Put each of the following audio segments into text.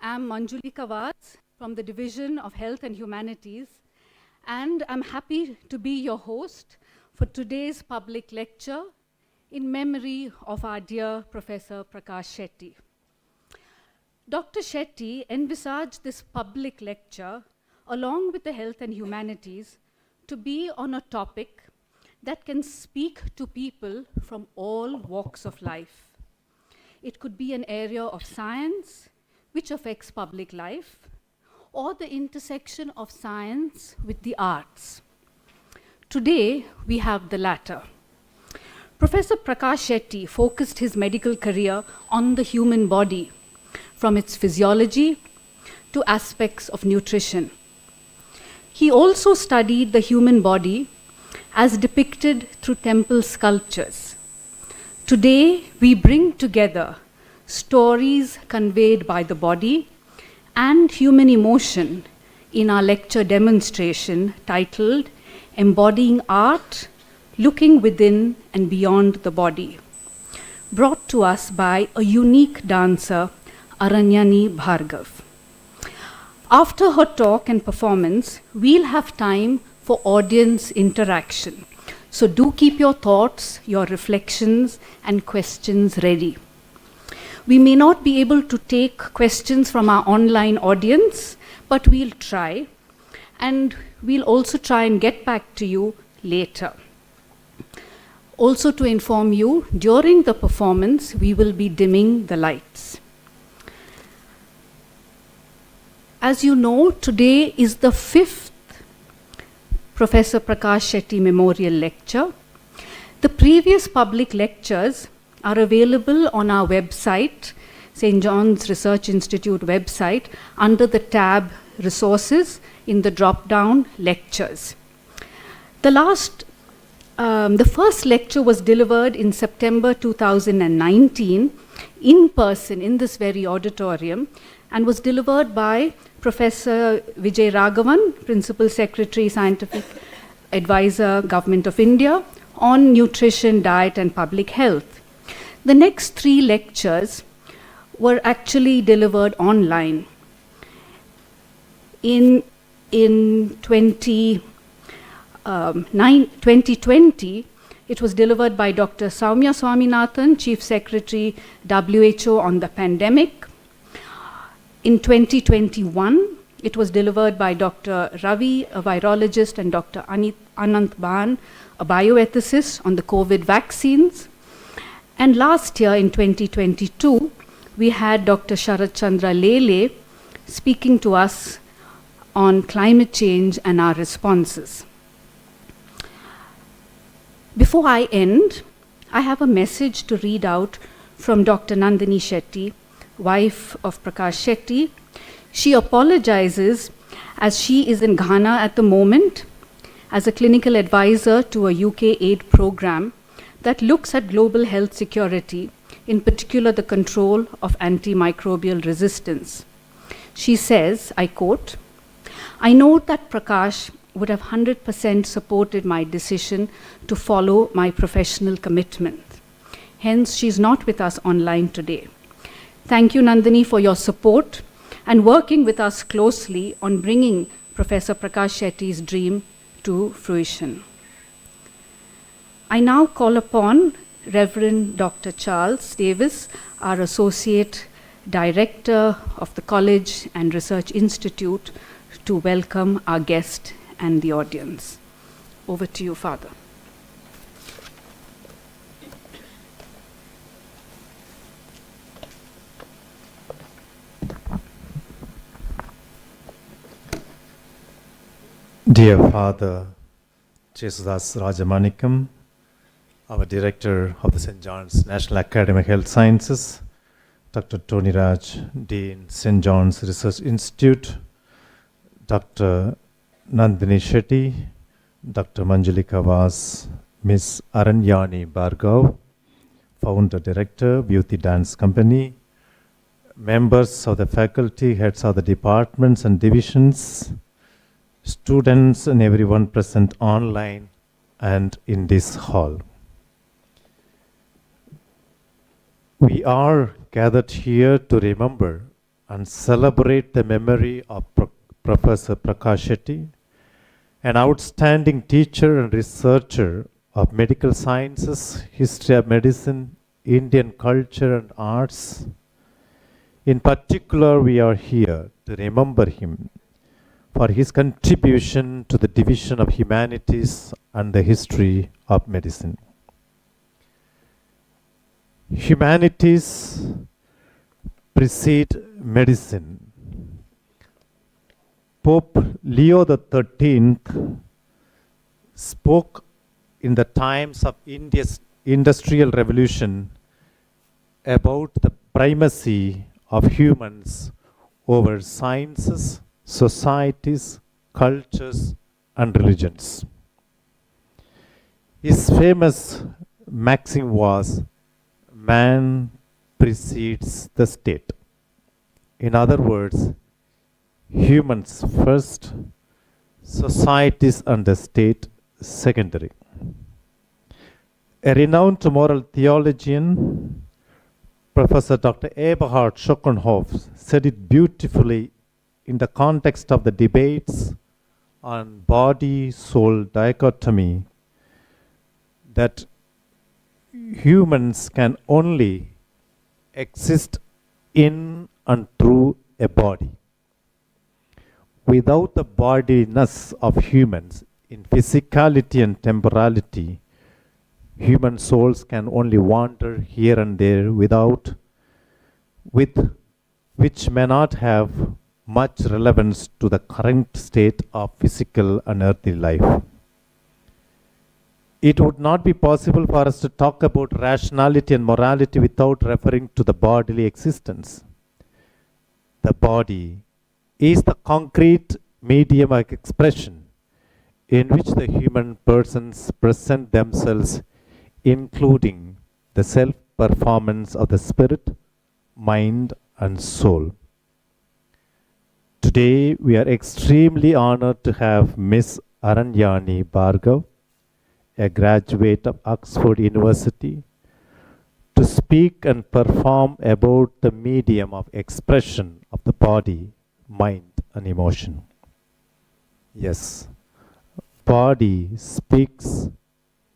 am Manjulika Vaz from the Division of Health and Humanities, and I'm happy to be your host for today's public lecture in memory of our dear Professor Prakash Shetty. Dr. Shetty envisaged this public lecture along with the health and humanities to be on a topic that can speak to people from all walks of life. It could be an area of science which affects public life, or the intersection of science with the arts. Today, we have the latter. Professor Prakash Shetty focused his medical career on the human body, from its physiology to aspects of nutrition. He also studied the human body as depicted through temple sculptures. Today, we bring together stories conveyed by the body and human emotion in our lecture demonstration titled Embodying Art, Looking Within and Beyond the Body, brought to us by a unique dancer, Aranyani Bhargav. After her talk and performance, we'll have time for audience interaction. So do keep your thoughts, your reflections, and questions ready. We may not be able to take questions from our online audience, but we'll try. And we'll also try and get back to you later. Also to inform you, during the performance, we will be dimming the lights. As you know, today is the 5th Professor Prakash Shetty Memorial Lecture. The previous public lectures are available on our website, St. John's Research Institute website, under the tab Resources in the drop-down Lectures. The first lecture was delivered in September 2019 in person in this very auditorium and was delivered by Professor Vijay Raghavan, Principal Secretary, Scientific Advisor, Government of India, on nutrition, diet, and public health. The next 3 lectures were actually delivered online. In 2020, it was delivered by Dr. Soumya Swaminathan, Chief Secretary, WHO on the pandemic. In 2021, it was delivered by Dr. Ravi, a virologist, and Dr. Anant Ban, a bioethicist on the COVID vaccines. And last year, in 2022, we had Dr. Sharat Chandra Lele speaking to us on climate change and our responses. Before I end, I have a message to read out from Dr. Nandini Shetty, wife of Prakash Shetty. She apologizes as she is in Ghana at the moment as a clinical advisor to a UK aid program that looks at global health security, in particular the control of antimicrobial resistance. She says, I quote, "I know that Prakash would have 100% supported my decision to follow my professional commitment. Hence, she's not with us online today. Thank you, Nandini, for your support and working with us closely on bringing Professor Prakash Shetty's dream to fruition." I now call upon Reverend Dr. Charles Davis, our Associate Director of the College and Research Institute, to welcome our guest and the audience. Over to you, Father. Dear Father Jesudas Rajamanikam, our Director of the St. John's National Academy of Health Sciences, Dr. Tony Raj, Dean, St. John's Research Institute, Dr. Nandini Shetty, Dr. Manjulika Vaz, Ms. Aranyani Bhargav, Founder Director, Beauty Dance Company, members of the faculty, heads of the departments and divisions, students and everyone present online and in this hall. We are gathered here to remember and celebrate the memory of Professor Prakash Shetty, an outstanding teacher and researcher of medical sciences, history of medicine, Indian culture and arts. In particular, we are here to remember him for his contribution to the division of humanities and the history of medicine. Humanities precede medicine. Pope Leo XIII spoke in the times of India's industrial revolution about the primacy of humans over sciences, societies, cultures, and religions. His famous maxim was, "Man precedes the state." In other words, humans first, societies and the state secondary. A renowned moral theologian, Professor Dr. Eberhard Schockenhoff, said it beautifully in the context of the debates on body-soul dichotomy, that humans can only exist in and through a body. Without the bodiness of humans in physicality and temporality, human souls can only wander here and there which may not have much relevance to the current state of physical and earthly life. It would not be possible for us to talk about rationality and morality without referring to the bodily existence. The body is the concrete medium of expression in which the human persons present themselves, including the self-performance of the spirit, mind, and soul. Today, we are extremely honored to have Miss Aranyani Bhargav, a graduate of Oxford University, to speak and perform about the medium of expression of the body, mind, and emotion. Yes, body speaks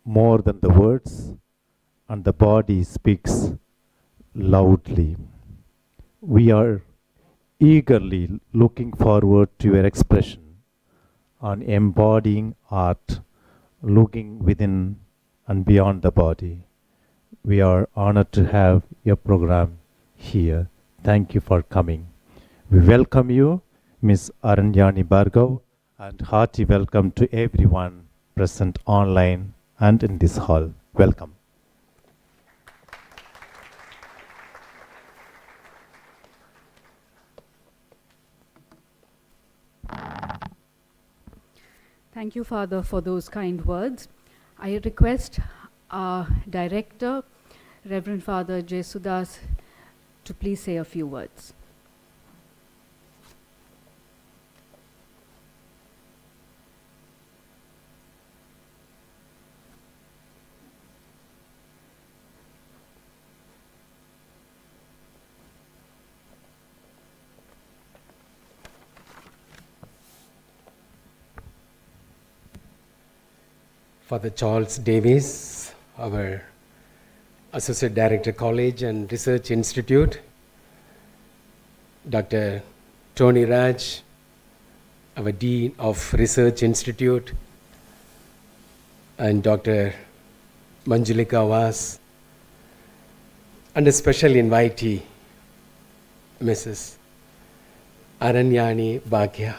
more than the words, and the body speaks loudly. We are eagerly looking forward to your expression on embodying art, looking within and beyond the body. We are honored to have your program here. Thank you for coming. We welcome you, Ms. Aranyani Bhargav, and hearty welcome to everyone present online and in this hall. Welcome. Thank you, Father, for those kind words. I request our director, Reverend Father Jesudas, to please say a few words. Father Charles Davies, our Associate Director College and Research Institute, Dr. Tony Raj, our Dean of Research Institute, and Dr. Manjulika Vas, and a special invitee, Mrs. Aranyani Bhargav,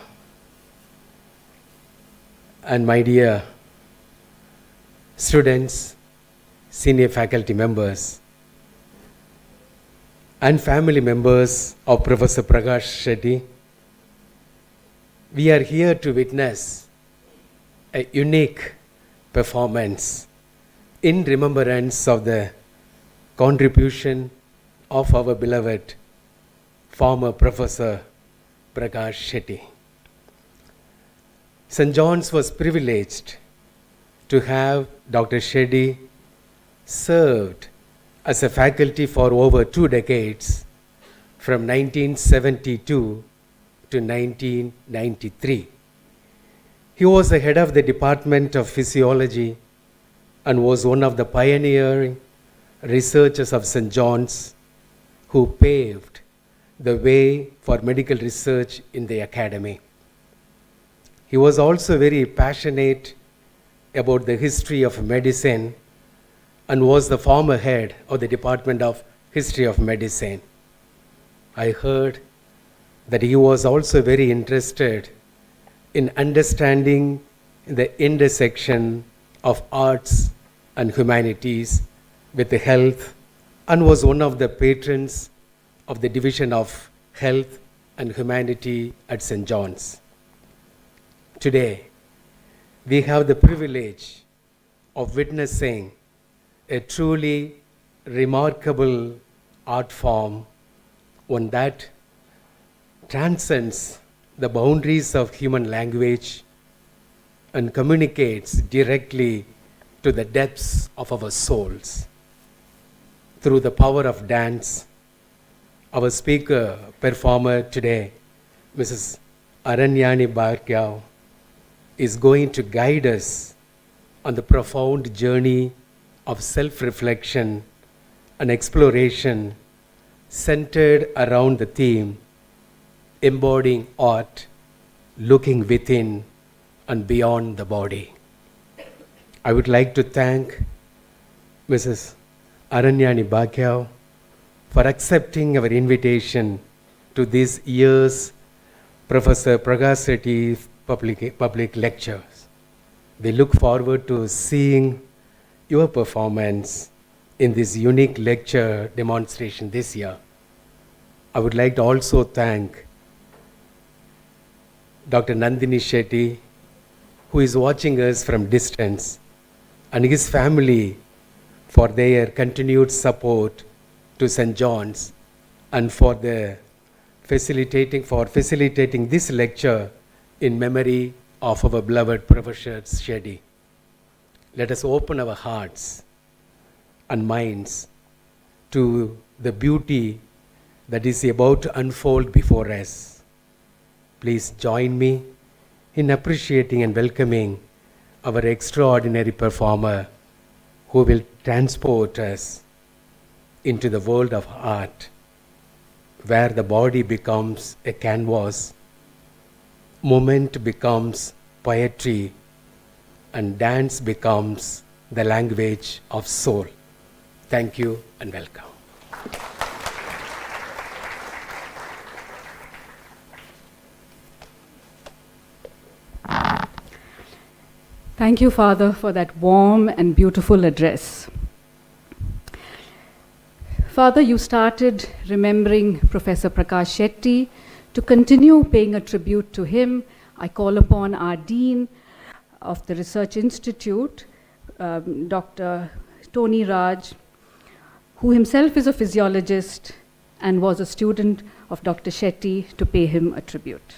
and my dear students, senior faculty members, and family members of Professor Prakash Shetty. We are here to witness a unique performance in remembrance of the contribution of our beloved former Professor Prakash Shetty. St. John's was privileged to have Dr. Shetty served as a faculty for over 2 decades from 1972 to 1993. He was the head of the Department of Physiology and was one of the pioneering researchers of St. John's who paved the way for medical research in the academy. He was also very passionate about the history of medicine and was the former head of the Department of History of Medicine. I heard that he was also very interested in understanding the intersection of arts and humanities with the health, and was one of the patrons of the Division of Health and Humanity at St. John's. Today, we have the privilege of witnessing a truly remarkable art form, one that transcends the boundaries of human language and communicates directly to the depths of our souls. Through the power of dance, our speaker performer today, Mrs. Aranyani Bhargav, is going to guide us on the profound journey of self-reflection and exploration centered around the theme, embodying art, looking within and beyond the body. I would like to thank Mrs. Aranyani Bhargav for accepting our invitation to this year's Professor Prakash Shetty public lectures. We look forward to seeing your performance in this unique lecture demonstration this year. I would like to also thank Dr. Nandini Shetty, who is watching us from distance, and his family for their continued support to St. John's and for facilitating this lecture in memory of our beloved Professor Shetty. Let us open our hearts and minds to the beauty that is about to unfold before us. Please join me in appreciating and welcoming our extraordinary performer who will transport us into the world of art, where the body becomes a canvas, movement becomes poetry, and dance becomes the language of soul. Thank you and welcome. Thank you, Father, for that warm and beautiful address. Father, you started remembering Professor Prakash Shetty. To continue paying a tribute to him, I call upon our Dean of the Research Institute, Dr. Tony Raj, who himself is a physiologist and was a student of Dr. Shetty, to pay him a tribute.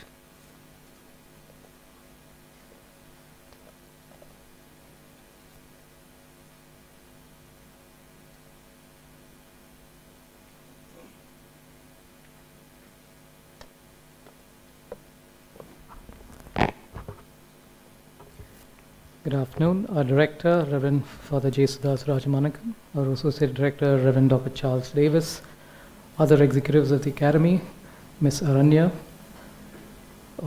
Good afternoon. Our Director, Reverend Father Jesudas Rajamanikam, our Associate Director, Reverend Dr. Charles Davis, other executives of the Academy, Ms. Aranya,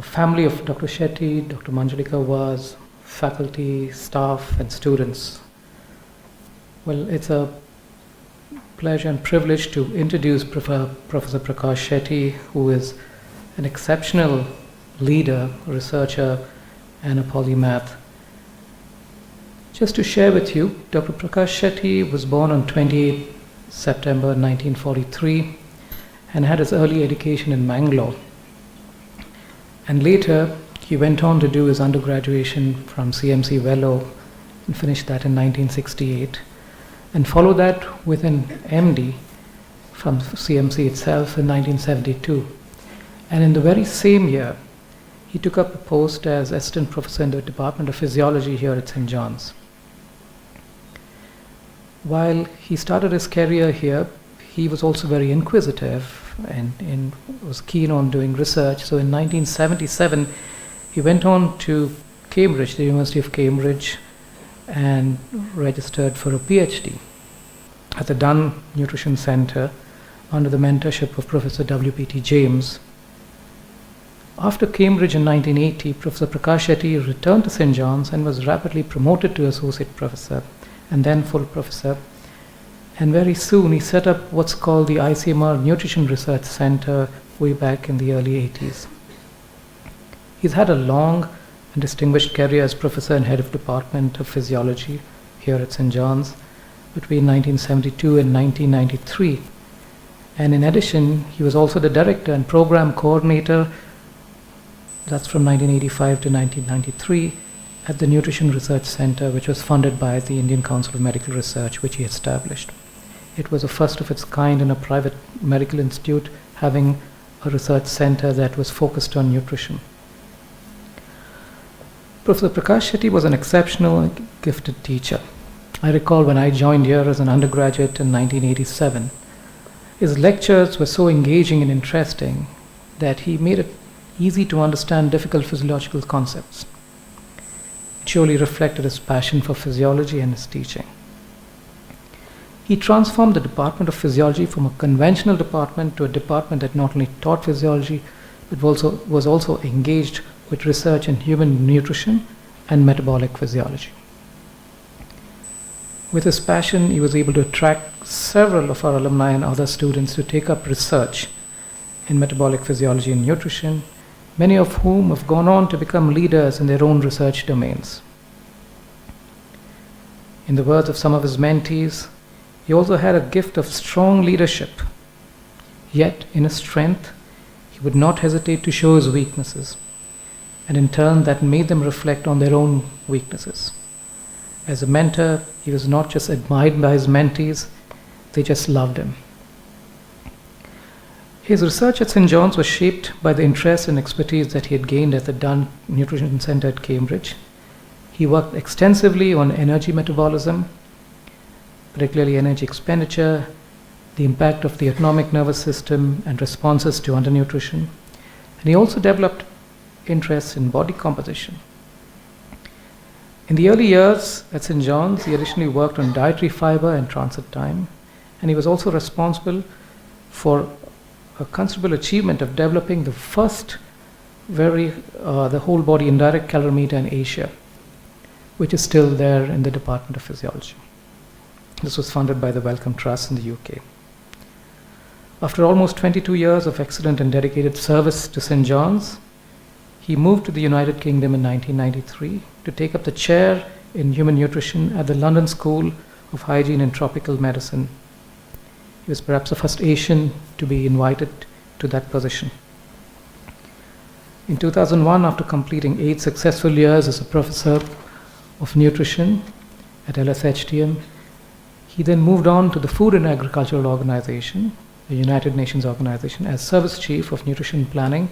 family of Dr. Shetty, Dr. Manjalika Vaz, faculty, staff, and students. Well, it's a pleasure and privilege to introduce Professor Prakash Shetty, who is an exceptional leader, researcher, and a polymath. Just to share with you, Dr. Prakash Shetty was born on 28 September 1943 and had his early education in Bangalore. And later, he went on to do his undergraduation from CMC Vellore and finished that in 1968, and followed that with an MD from CMC itself in 1972. And in the very same year, he took up a post as Assistant Professor in the Department of Physiology here at St. John's. While he started his career here, he was also very inquisitive and was keen on doing research. So in 1977, he went on to Cambridge, the University of Cambridge, and registered for a PhD at the Dunn Nutrition Center under the mentorship of Professor W.P.T. James. After Cambridge in 1980, Professor Prakash Shetty returned to St. John's and was rapidly promoted to associate professor and then full professor. And very soon he set up what's called the ICMR Nutrition Research Center way back in the early 80s. He's had a long and distinguished career as professor and head of Department of Physiology here at St. John's between 1972 and 1993. And in addition, he was also the director and program coordinator, that's from 1985 to 1993, at the Nutrition Research Center, which was funded by the Indian Council of Medical Research, which he established. It was a first of its kind in a private medical institute having a research center that was focused on nutrition. Professor Prakash Shetty was an exceptional and gifted teacher. I recall when I joined here as an undergraduate in 1987, his lectures were so engaging and interesting that he made it easy to understand difficult physiological concepts. It surely reflected his passion for physiology and his teaching. He transformed the Department of Physiology from a conventional department to a department that not only taught physiology, but was also engaged with research in human nutrition and metabolic physiology. With his passion, he was able to attract several of our alumni and other students to take up research in metabolic physiology and nutrition, many of whom have gone on to become leaders in their own research domains. In the words of some of his mentees, he also had a gift of strong leadership, yet in his strength, he would not hesitate to show his weaknesses, and in turn that made them reflect on their own weaknesses. As a mentor, he was not just admired by his mentees, they just loved him. His research at St. John's was shaped by the interest and expertise that he had gained at the Dunn Nutrition Center at Cambridge. He worked extensively on energy metabolism, particularly energy expenditure, the impact of the autonomic nervous system and responses to undernutrition. And he also developed interests in body composition. In the early years at St. John's, he additionally worked on dietary fiber and transit time, and he was also responsible for a considerable achievement of developing the first the whole body indirect calorimeter in Asia, which is still there in the Department of Physiology. This was funded by the Wellcome Trust in the UK. After almost 22 years of excellent and dedicated service to St. John's, he moved to the United Kingdom in 1993 to take up the chair in human nutrition at the London School of Hygiene and Tropical Medicine. He was perhaps the first Asian to be invited to that position. In 2001, after completing 8 successful years as a professor of nutrition at LSHTM, he then moved on to the Food and Agricultural Organization, the United Nations organization, as Service Chief of Nutrition Planning,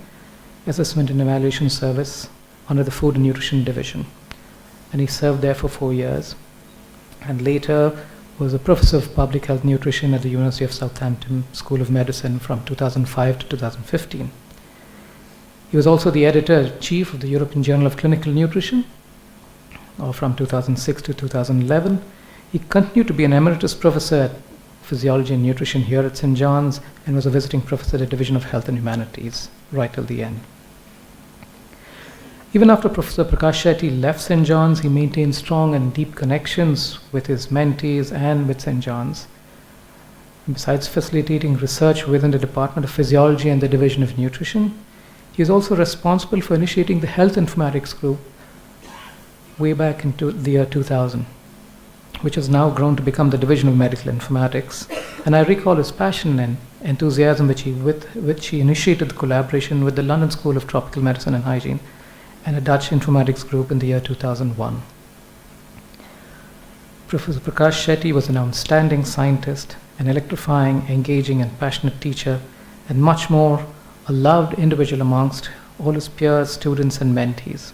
Assessment and Evaluation Service under the Food and Nutrition Division. And he served there for 4 years, and later was a professor of public health nutrition at the University of Southampton School of Medicine from 2005 to 2015. He was also the editor-chief of the European Journal of Clinical Nutrition from 2006 to 2011. He continued to be an emeritus professor at Physiology and Nutrition here at St. John's and was a visiting professor at the Division of Health and Humanities right till the end. Even after Professor Prakash Shetty left St. John's, he maintained strong and deep connections with his mentees and with St. John's. And besides facilitating research within the Department of Physiology and the Division of Nutrition, he is also responsible for initiating the Health Informatics Group way back into the year 2000, which has now grown to become the Division of Medical Informatics. And I recall his passion and enthusiasm with which he initiated the collaboration with the London School of Tropical Medicine and Hygiene and a Dutch informatics group in the year 2001. Professor Prakash Shetty was an outstanding scientist, an electrifying, engaging, and passionate teacher, and much more, a loved individual amongst all his peers, students, and mentees.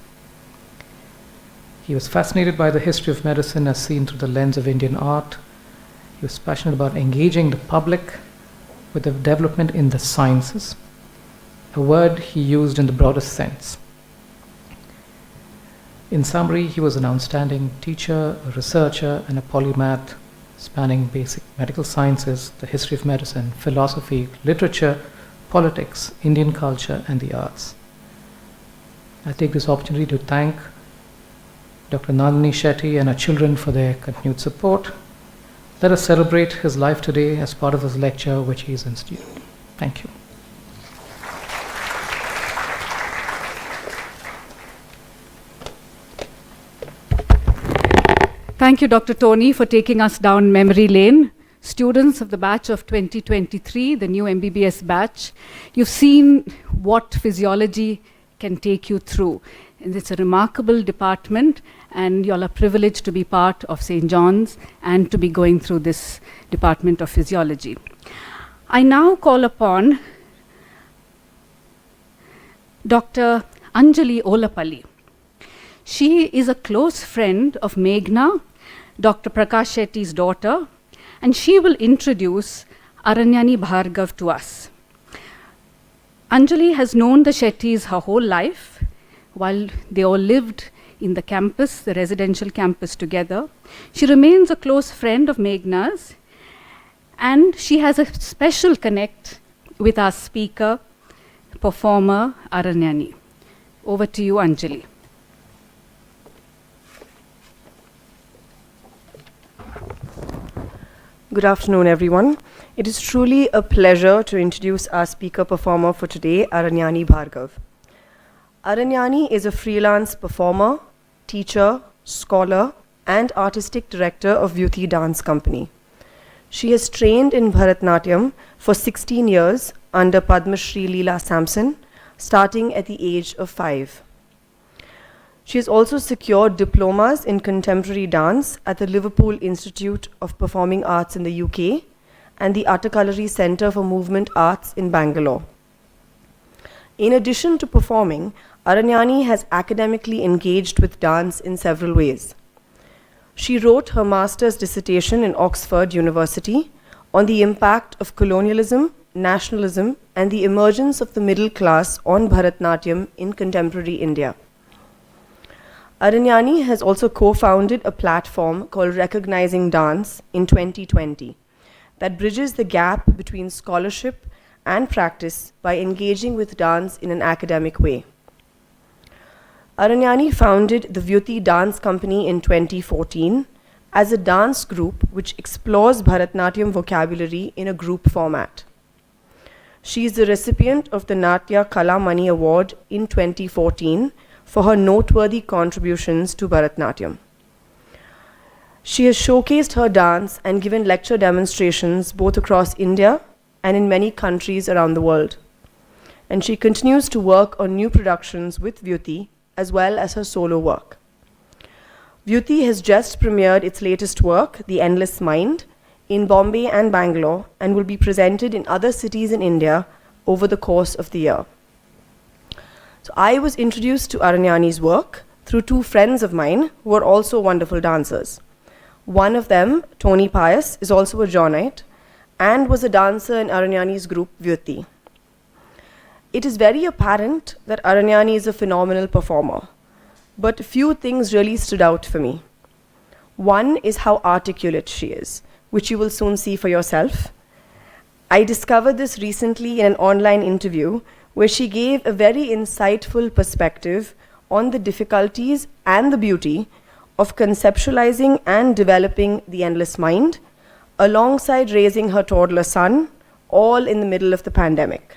He was fascinated by the history of medicine as seen through the lens of Indian art. He was passionate about engaging the public with the development in the sciences, a word he used in the broadest sense. In summary, he was an outstanding teacher, a researcher, and a polymath spanning basic medical sciences, the history of medicine, philosophy, literature, politics, Indian culture, and the arts. I take this opportunity to thank Dr. Aranyani Shetty and our children for their continued support. Let us celebrate his life today as part of this lecture which he is instituting. Thank you. Thank you, Dr. Tony, for taking us down memory lane. Students of the batch of 2023, the new MBBS batch, you've seen what physiology can take you through. And it's a remarkable department, and you're privileged to be part of St. John's and to be going through this department of physiology. I now call upon Dr. Anjali Olapalli. She is a close friend of Meghna, Dr. Prakash Shetty's daughter, and she will introduce Aranyani Bhargav to us. Anjali has known the Shettys her whole life, while they all lived in the campus, the residential campus together. She remains a close friend of Meghna's, and she has a special connect with our speaker, performer, Aranyani. Over to you, Anjali. Good afternoon, everyone. It is truly a pleasure to introduce our speaker performer for today, Aranyani Bhargav. Aranyani is a freelance performer, teacher, scholar, and artistic director of Vyuti Dance Company. She has trained in Bharatnatyam for 16 years under Padma Shri Leela Sampson, starting at the age of 5. She has also secured diplomas in contemporary dance at the Liverpool Institute of Performing Arts in the UK and the Attakalari Centre for Movement Arts in Bangalore. In addition to performing, Aranyani has academically engaged with dance in several ways. She wrote her master's dissertation in Oxford University on the impact of colonialism, nationalism, and the emergence of the middle class on Bharatnatyam in contemporary India. Aranyani has also co-founded a platform called Recognizing Dance in 2020 that bridges the gap between scholarship and practice by engaging with dance in an academic way. Aranyani founded the Vyuti Dance Company in 2014 as a dance group which explores Bharatnatyam vocabulary in a group format. She is the recipient of the Natya Kala Mani Award in 2014 for her noteworthy contributions to Bharatnatyam. She has showcased her dance and given lecture demonstrations both across India and in many countries around the world. And she continues to work on new productions with Vyuti as well as her solo work. Vyuti has just premiered its latest work, The Endless Mind, in Bombay and Bangalore, and will be presented in other cities in India over the course of the year. So I was introduced to Aranyani's work through two friends of mine who are also wonderful dancers. One of them, Tony Pius, is also a Johnite and was a dancer in Aranyani's group Vyuti. It is very apparent that Aranyani is a phenomenal performer, but a few things really stood out for me. One is how articulate she is, which you will soon see for yourself. I discovered this recently in an online interview where she gave a very insightful perspective on the difficulties and the beauty of conceptualizing and developing the endless mind, alongside raising her toddler son, all in the middle of the pandemic.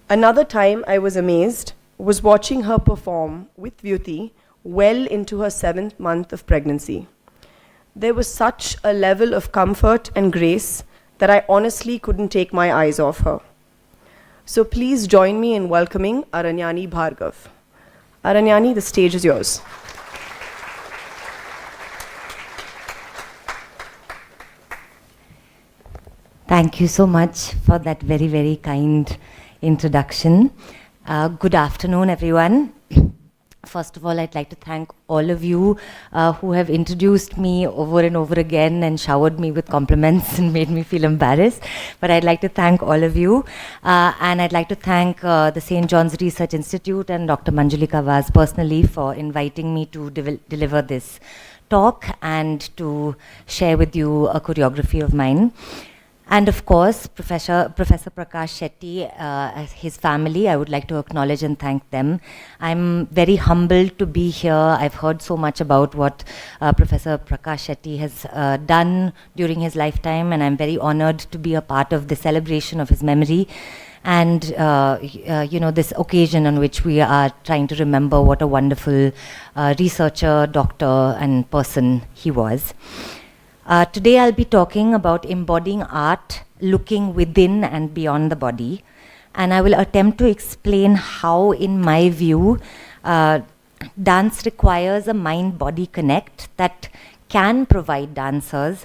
Another time I was amazed was watching her perform with Vyuti well into her 7th month of pregnancy. There was such a level of comfort and grace that I honestly couldn't take my eyes off her. So please join me in welcoming Aranyani Bhargav. Aranyani, the stage is yours. Thank you so much for that very, very kind introduction. Good afternoon, everyone. First of all, I'd like to thank all of you who have introduced me over and over again and showered me with compliments and made me feel embarrassed. But I'd like to thank all of you. And I'd like to thank the St. John's Research Institute and Dr. Manjulika Vaz personally for inviting me to deliver this talk and to share with you a choreography of mine. And of course, Professor Prakash Shetty, his family, I would like to acknowledge and thank them. I'm very humbled to be here. I've heard so much about what Professor Prakash Shetty has done during his lifetime, and I'm very honored to be a part of the celebration of his memory. And this occasion on which we are trying to remember what a wonderful researcher, doctor, and person he was. Today I'll be talking about embodying art, looking within and beyond the body. And I will attempt to explain how, in my view, dance requires a mind-body connect that can provide dancers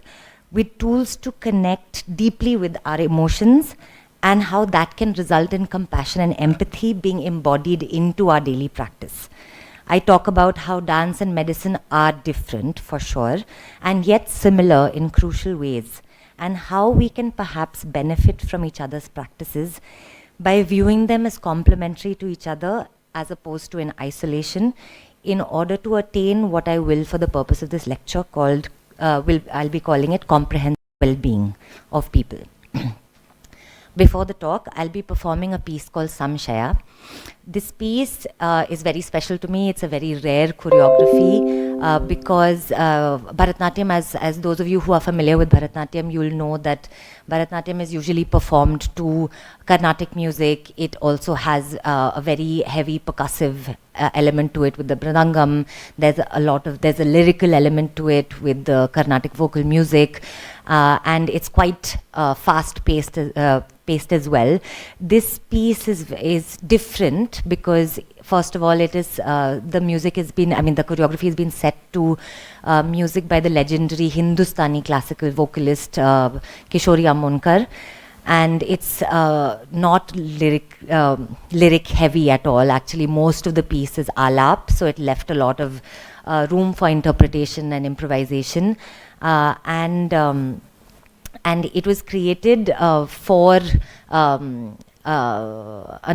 with tools to connect deeply with our emotions, and how that can result in compassion and empathy being embodied into our daily practice. I talk about how dance and medicine are different, for sure, and yet similar in crucial ways, and how we can perhaps benefit from each other's practices by viewing them as complementary to each other as opposed to in isolation, in order to attain what I will, for the purpose of this lecture, I'll be calling it comprehensive well-being of people. Before the talk, I'll be performing a piece called Samshaya. This piece is very special to me. It's a very rare choreography because Bharatnatyam, as those of you who are familiar with Bharatnatyam, you'll know that Bharatnatyam is usually performed to Carnatic music. It also has a very heavy percussive element to it with the mridangam. There's a lyrical element to it with the Carnatic vocal music, and it's quite fast-paced as well. This piece is different because, first of all, it is the choreography has been set to music by the legendary Hindustani classical vocalist Kishori Ammonkar, and it's not lyric heavy at all. Actually, most of the piece is alap, so it left a lot of room for interpretation and improvisation, and it was created for an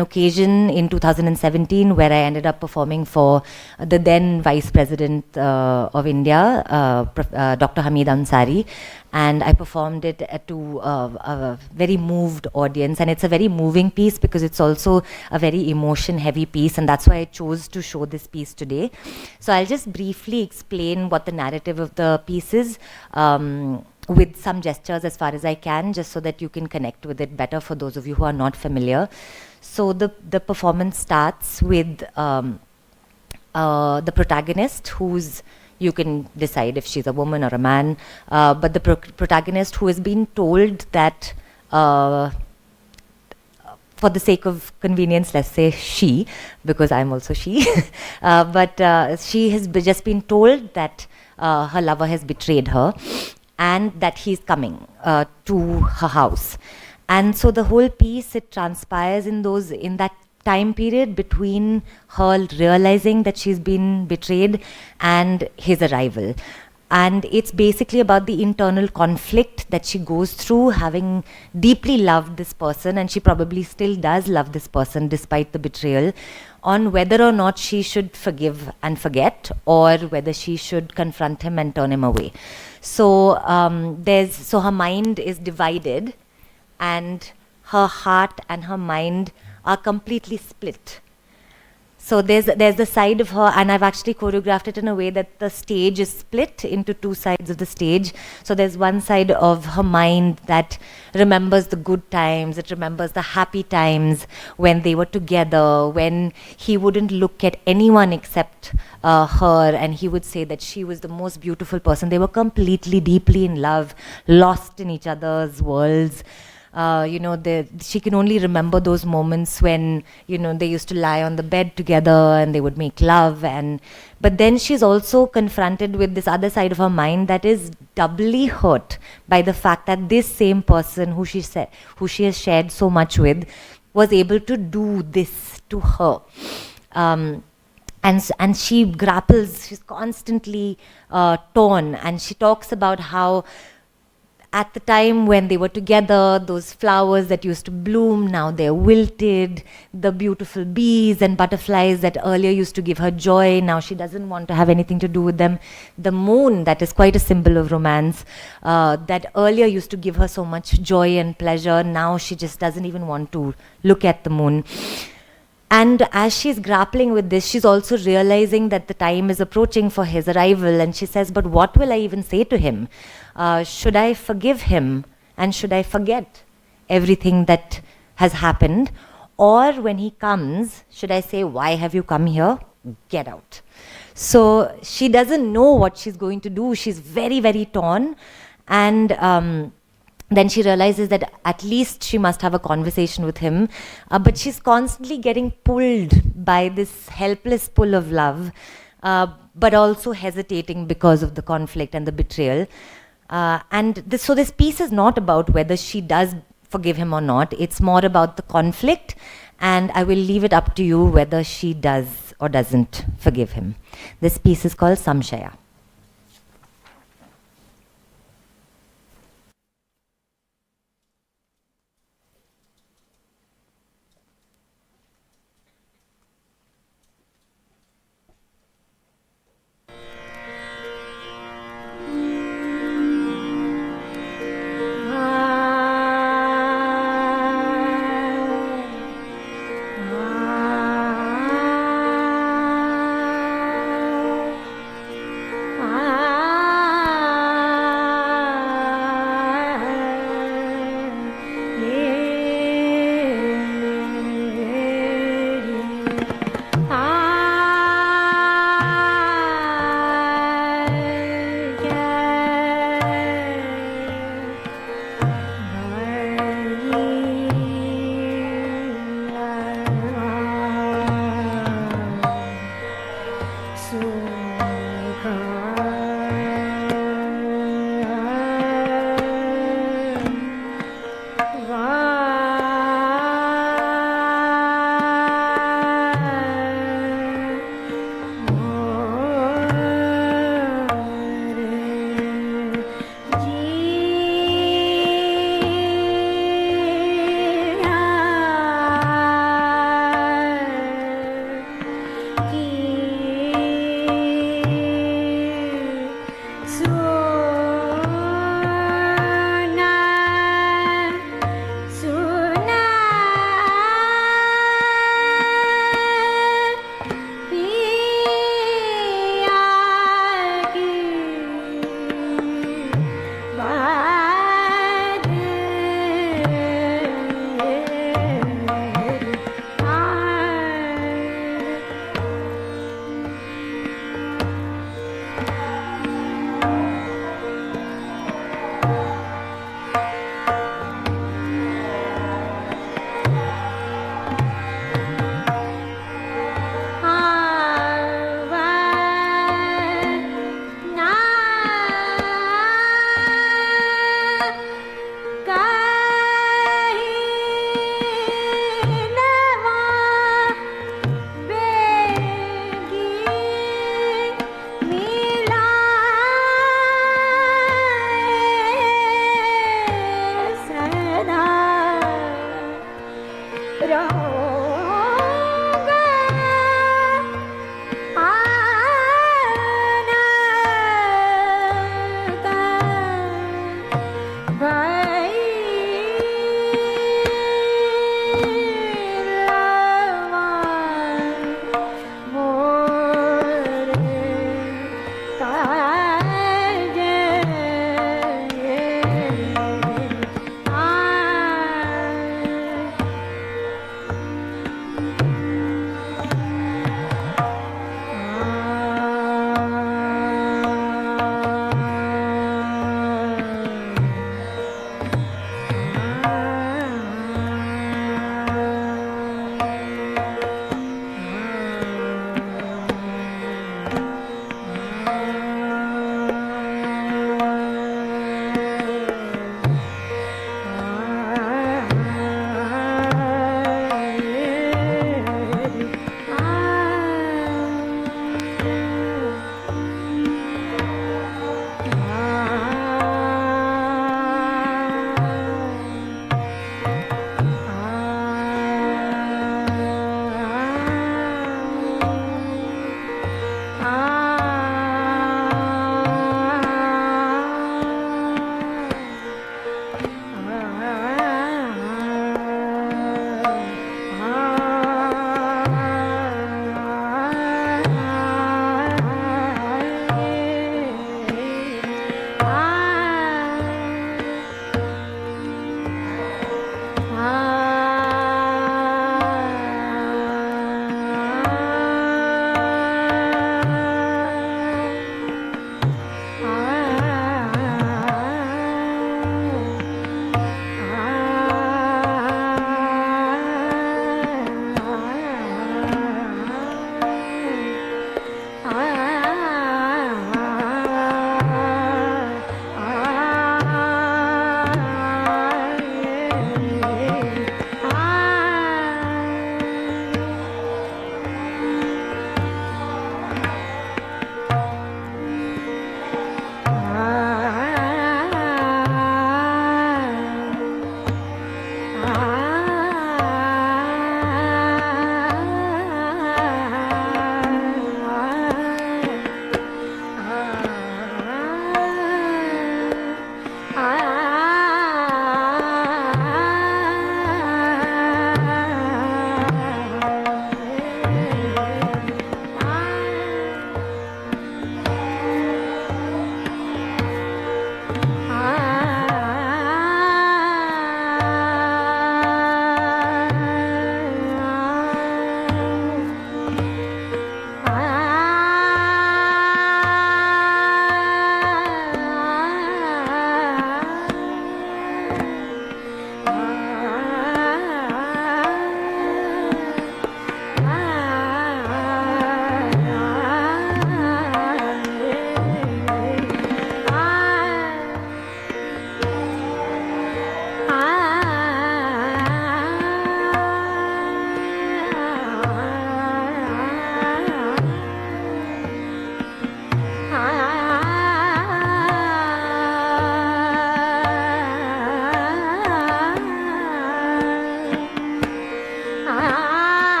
occasion in 2017 where I ended up performing for the then Vice President of India, Dr. Hamid Ansari, and I performed it to a very moved audience. And it's a very moving piece because it's also a very emotion-heavy piece, and that's why I chose to show this piece today. So I'll just briefly explain what the narrative of the piece is, with some gestures as far as I can, just so that you can connect with it better for those of you who are not familiar. So the performance starts with the protagonist, who's, you can decide if she's a woman or a man, but the protagonist who has been told that, for the sake of convenience, let's say she, because I'm also she, but she has just been told that her lover has betrayed her, and that he's coming to her house. And so the whole piece, it transpires in that time period between her realizing that she's been betrayed and his arrival. And it's basically about the internal conflict that she goes through, having deeply loved this person, and she probably still does love this person despite the betrayal, on whether or not she should forgive and forget, or whether she should confront him and turn him away. So so her mind is divided, and her heart and her mind are completely split. So there's the side of her, and I've actually choreographed it in a way that the stage is split into two sides of the stage. So there's one side of her mind that remembers the good times, it remembers the happy times when they were together, when he wouldn't look at anyone except her, and he would say that she was the most beautiful person. They were completely, deeply in love, lost in each other's worlds. She can only remember those moments when, they used to lie on the bed together and they would make love. But then she's also confronted with this other side of her mind that is doubly hurt by the fact that this same person who she has shared so much with was able to do this to her. And and she grapples, she's constantly torn, and she talks about how at the time when they were together, those flowers that used to bloom, now they're wilted. The beautiful bees and butterflies that earlier used to give her joy, now she doesn't want to have anything to do with them. The moon, that is quite a symbol of romance, that earlier used to give her so much joy and pleasure, now she just doesn't even want to look at the moon. And as she's grappling with this, she's also realizing that the time is approaching for his arrival, and she says, but what will I even say to him? Should I forgive him, and should I forget everything that has happened? Or when he comes, should I say, why have you come here? Get out. So she doesn't know what she's going to do. She's very, very torn. And then she realizes that at least she must have a conversation with him. But she's constantly getting pulled by this helpless pull of love, but also hesitating because of the conflict and the betrayal. So this piece is not about whether she does forgive him or not. It's more about the conflict, and I will leave it up to you whether she does or doesn't forgive him. This piece is called Samshaya.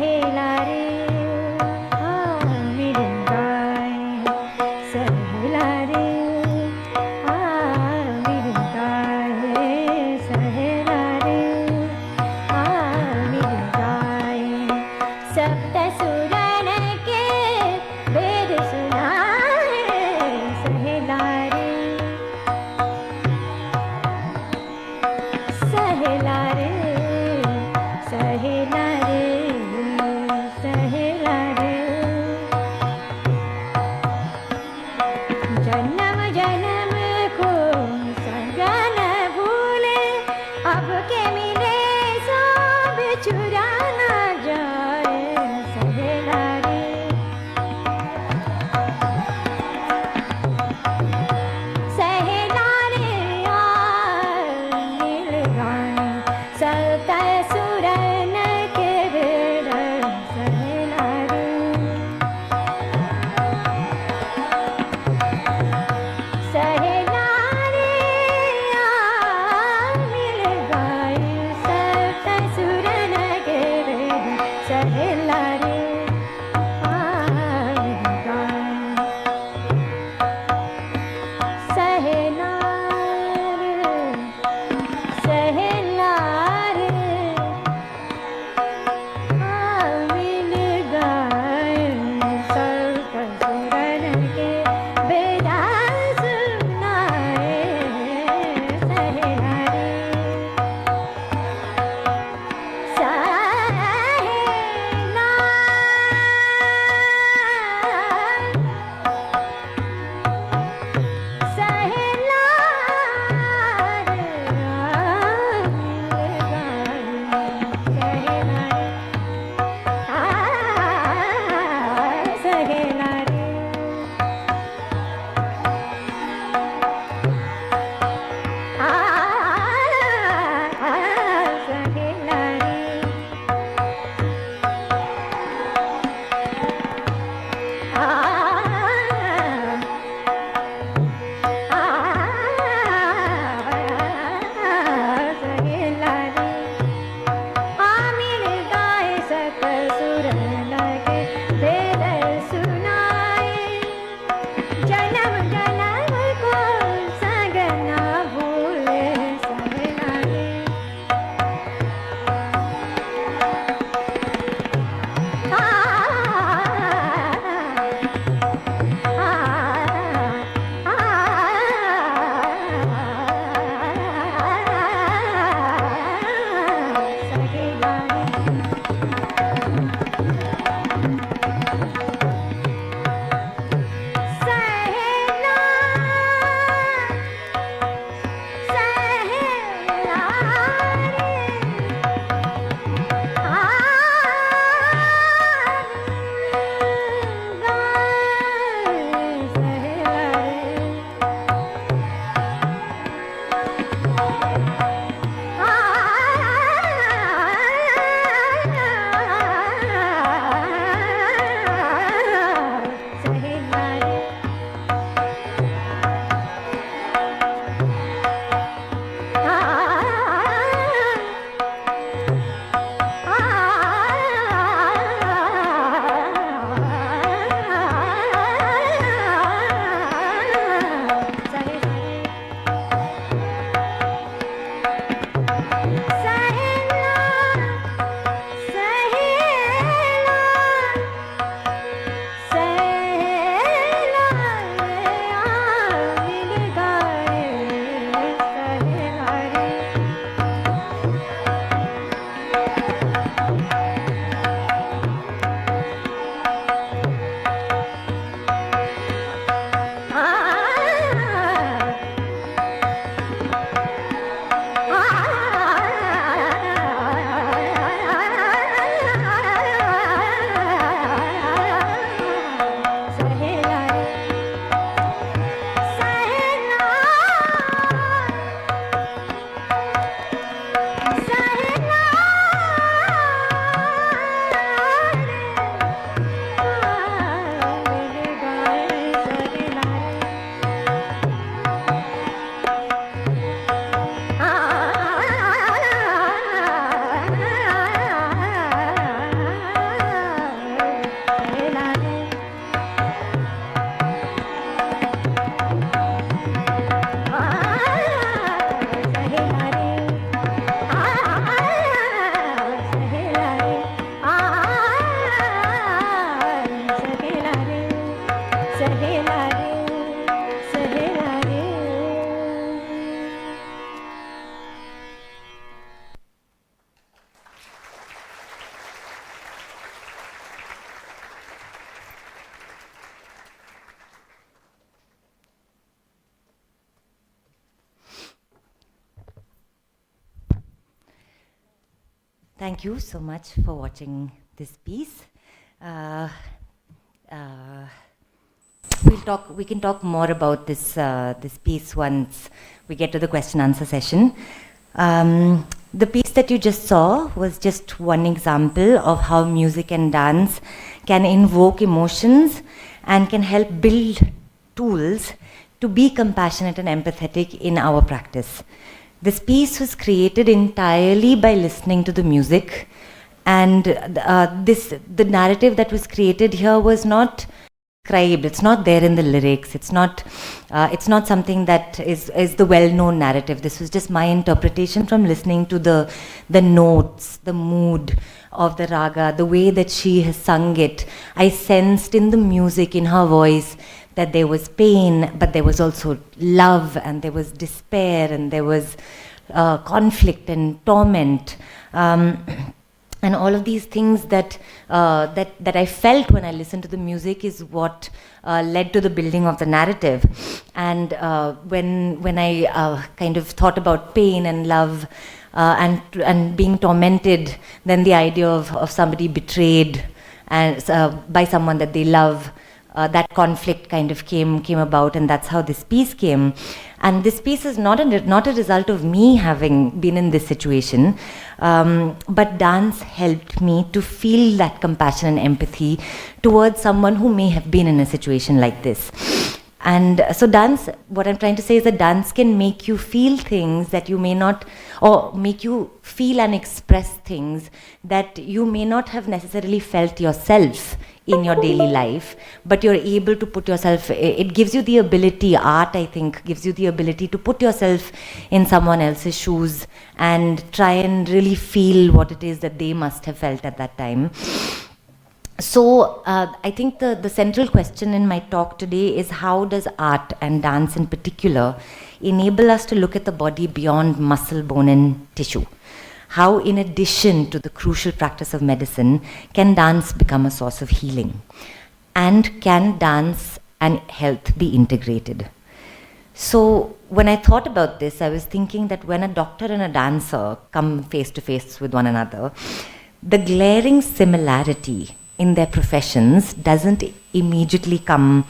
सहेला रे मिल गाए सहेला रे मिल गाए सहेला रे मिल गाए सप्त सुरन के वेद सुनाए सहेला रे सहेला रे सहेला रे सहेला रे जन्म जन्म को संगा न भूले अब के मिले सो बिछुड़ा न जाए सहेला रे सहेला रे नील गाए सप्त सुरन के वेद सहेला रे सहेला रे मिल गाए सप्त सुरन के वेद सहेला रे मिल गाए सहेला रे सहेला रे मिल गाए सप्त सुरन के वेद सुनाए सहेला रे सहेला Thank you so much for watching this piece. We can talk more about this piece once we get to the question answer session. The piece that you just saw was just one example of how music and dance can invoke emotions and can help build tools to be compassionate and empathetic in our practice. This piece was created entirely by listening to the music, and the narrative that was created here was not scribed. It's not there in the lyrics. It's not something that is the well-known narrative. This was just my interpretation from listening to the notes, the mood of the raga, the way that she has sung it. I sensed in the music, in her voice, that there was pain, but there was also love, and there was despair, and there was conflict and torment, and all of these things that I felt when I listened to the music is what led to the building of the narrative. And when I kind of thought about pain and love and being tormented, then the idea of somebody betrayed and by someone that they love. That conflict kind of came about, and that's how this piece came. And this piece is not a result of me having been in this situation, but dance helped me to feel that compassion and empathy towards someone who may have been in a situation like this. And so dance, what I'm trying to say is that dance can make you feel things that you may not, or make you feel and express things that you may not have necessarily felt yourself in your daily life, but you're able to put yourself, it gives you the ability, art I think gives you the ability to put yourself in someone else's shoes and try and really feel what it is that they must have felt at that time. So I think the central question in my talk today is, how does art and dance in particular enable us to look at the body beyond muscle, bone and tissue? How, in addition to the crucial practice of medicine, can dance become a source of healing? And can dance and health be integrated? So when I thought about this, I was thinking that when a doctor and a dancer come face to face with one another, the glaring similarity in their professions doesn't immediately come,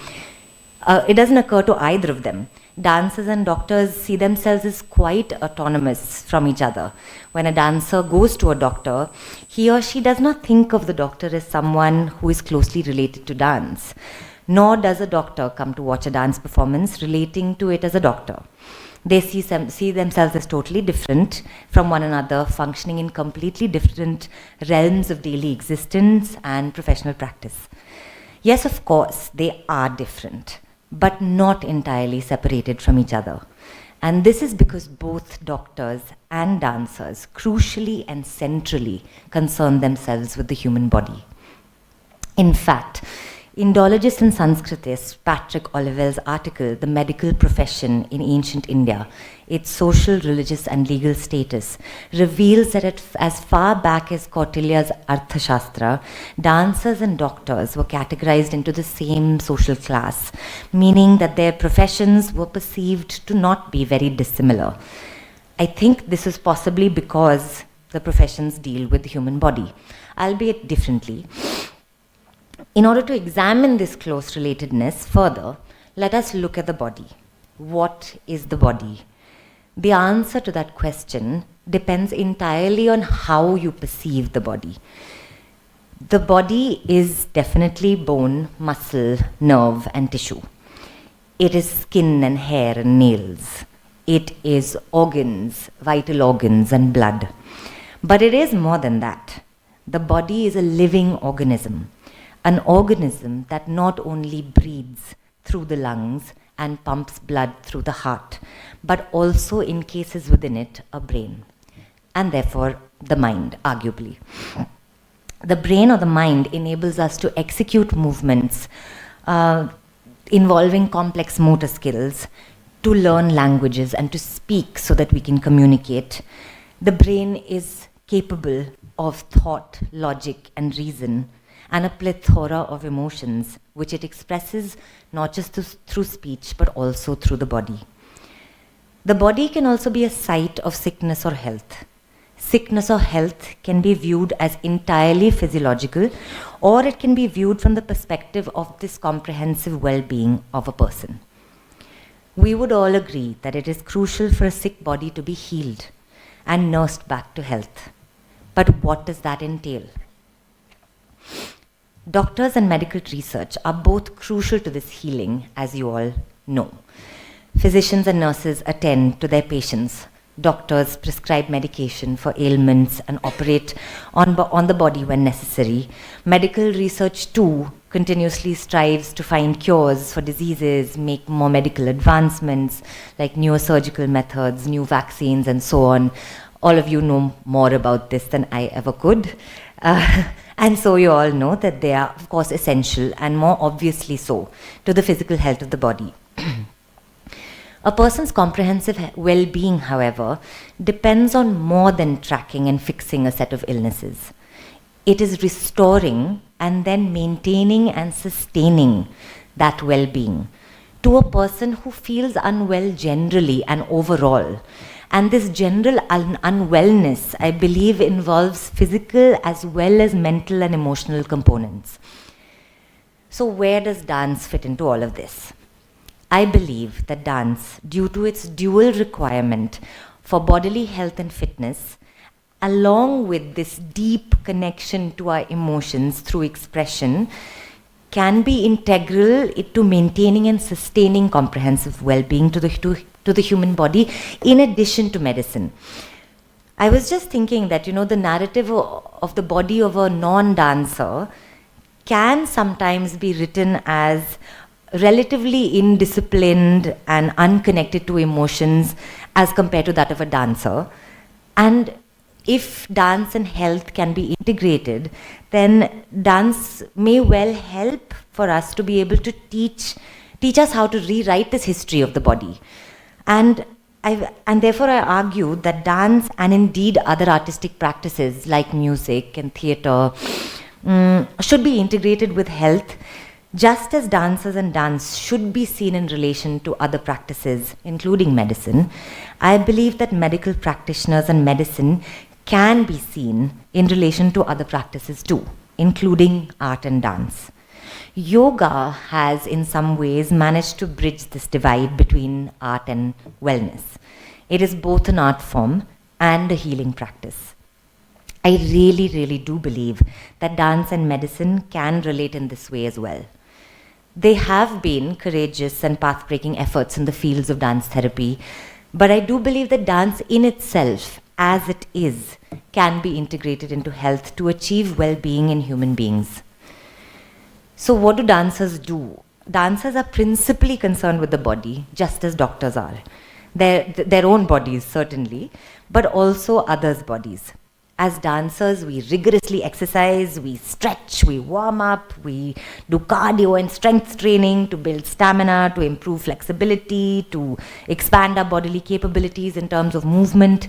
it doesn't occur to either of them. Dancers and doctors see themselves as quite autonomous from each other. When a dancer goes to a doctor, he or she does not think of the doctor as someone who is closely related to dance, nor does a doctor come to watch a dance performance relating to it as a doctor. They see themselves as totally different from one another, functioning in completely different realms of daily existence and professional practice. Yes, of course, they are different, but not entirely separated from each other. And this is because both doctors and dancers crucially and centrally concern themselves with the human body. In fact, Indologist and Sanskritist Patrick Olivell's article, The Medical Profession in Ancient India, Its Social, Religious and Legal Status, reveals that as far back as Kautilya's Arthashastra, dancers and doctors were categorized into the same social class, meaning that their professions were perceived to not be very dissimilar. I think this is possibly because the professions deal with the human body, albeit differently. In order to examine this close relatedness further, let us look at the body. What is the body? The answer to that question depends entirely on how you perceive the body. The body is definitely bone, muscle, nerve, and tissue. It is skin and hair and nails. It is organs, vital organs, and blood. But it is more than that. The body is a living organism. An organism that not only breathes through the lungs and pumps blood through the heart, but also encases within it a brain, and therefore the mind, arguably. The brain or the mind enables us to execute movements involving complex motor skills, to learn languages and to speak so that we can communicate. The brain is capable of thought, logic, and reason, and a plethora of emotions, which it expresses not just through speech, but also through the body. The body can also be a site of sickness or health. sickness or health can be viewed as entirely physiological, or it can be viewed from the perspective of this comprehensive well-being of a person. We would all agree that it is crucial for a sick body to be healed and nursed back to health. But what does that entail? Doctors and medical research are both crucial to this healing, as you all know. Physicians and nurses attend to their patients. Doctors prescribe medication for ailments and operate on the body when necessary. Medical research too continuously strives to find cures for diseases, make more medical advancements like newer surgical methods, new vaccines, and so on. All of you know more about this than I ever could. And so you all know that they are, of course, essential, and more obviously so, to the physical health of the body. A person's comprehensive well-being, however, depends on more than tracking and fixing a set of illnesses. It is restoring and then maintaining and sustaining that well-being to a person who feels unwell generally and overall. And this general unwellness, I believe, involves physical as well as mental and emotional components. So where does dance fit into all of this? I believe that dance, due to its dual requirement for bodily health and fitness, along with this deep connection to our emotions through expression, can be integral to maintaining and sustaining comprehensive well-being to the human body, in addition to medicine. I was just thinking that, the narrative of the body of a non-dancer can sometimes be written as relatively indisciplined and unconnected to emotions as compared to that of a dancer. And if dance and health can be integrated, then dance may well help for us to be able to teach us how to rewrite this history of the body. And therefore I argue that dance, and indeed other artistic practices like music and theatre, should be integrated with health, just as dancers and dance should be seen in relation to other practices, including medicine. I believe that medical practitioners and medicine can be seen in relation to other practices too, including art and dance. Yoga has in some ways managed to bridge this divide between art and wellness. It is both an art form and a healing practice. I really, really do believe that dance and medicine can relate in this way as well. There have been courageous and path-breaking efforts in the fields of dance therapy, but I do believe that dance in itself, as it is, can be integrated into health to achieve well-being in human beings. So what do dancers do? Dancers are principally concerned with the body, just as doctors are. Their own bodies, certainly, but also others' bodies. As dancers, we rigorously exercise, we stretch, we warm up, we do cardio and strength training to build stamina, to improve flexibility, to expand our bodily capabilities in terms of movement.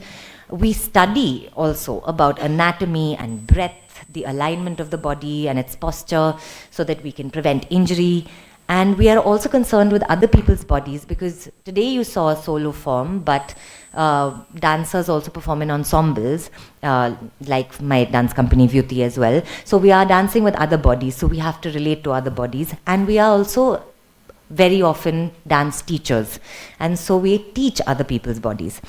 We study also about anatomy and breath, the alignment of the body and its posture, so that we can prevent injury. And we are also concerned with other people's bodies, because today you saw a solo form, but dancers also perform in ensembles, like my dance company Vyuti as well. So we are dancing with other bodies, so we have to relate to other bodies. And we are also very often dance teachers, and so we teach other people's bodies.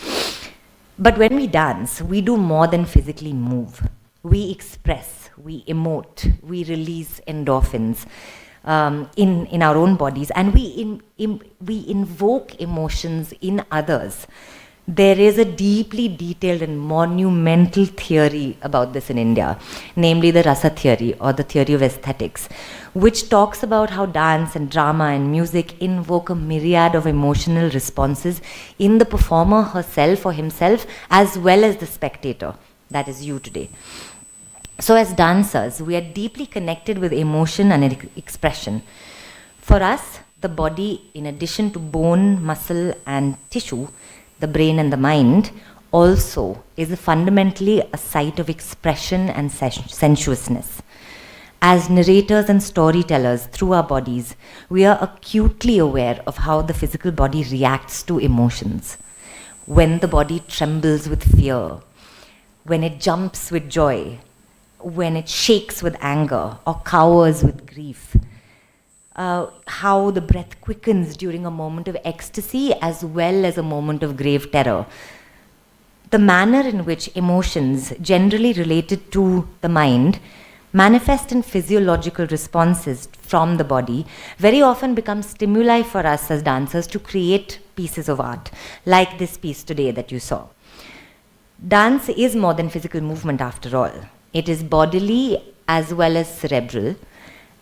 But when we dance, we do more than physically move. We express, we emote, we release endorphins in our own bodies, and we invoke emotions in others. There is a deeply detailed and monumental theory about this in India, namely the Rasa theory, or the theory of aesthetics, which talks about how dance and drama and music invoke a myriad of emotional responses in the performer herself or himself, as well as the spectator, that is you today. So as dancers, we are deeply connected with emotion and expression. For us, the body, in addition to bone, muscle, and tissue, the brain and the mind, also is fundamentally a site of expression and sensuousness. As narrators and storytellers through our bodies, we are acutely aware of how the physical body reacts to emotions. When the body trembles with fear, when it jumps with joy, when it shakes with anger or cowers with grief. How the breath quickens during a moment of ecstasy as well as a moment of grave terror. The manner in which emotions, generally related to the mind, manifest in physiological responses from the body, very often become stimuli for us as dancers to create pieces of art, like this piece today that you saw. Dance is more than physical movement after all. It is bodily as well as cerebral,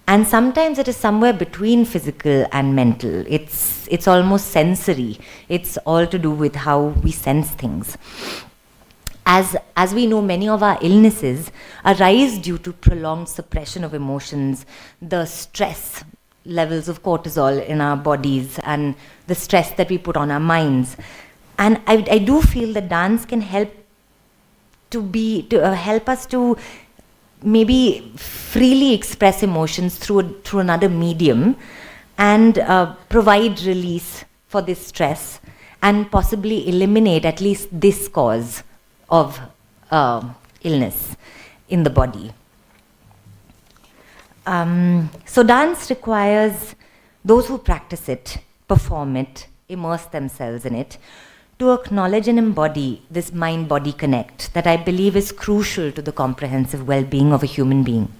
and sometimes it is somewhere between physical and mental. It's almost sensory. It's all to do with how we sense things. As we know, many of our illnesses arise due to prolonged suppression of emotions, the stress levels of cortisol in our bodies, and the stress that we put on our minds. And I do feel that dance can help help us to maybe freely express emotions through another medium, and provide release for this stress, and possibly eliminate at least this cause of illness in the body. So dance requires those who practice it, perform it, immerse themselves in it, to acknowledge and embody this mind-body connect that I believe is crucial to the comprehensive well-being of a human being.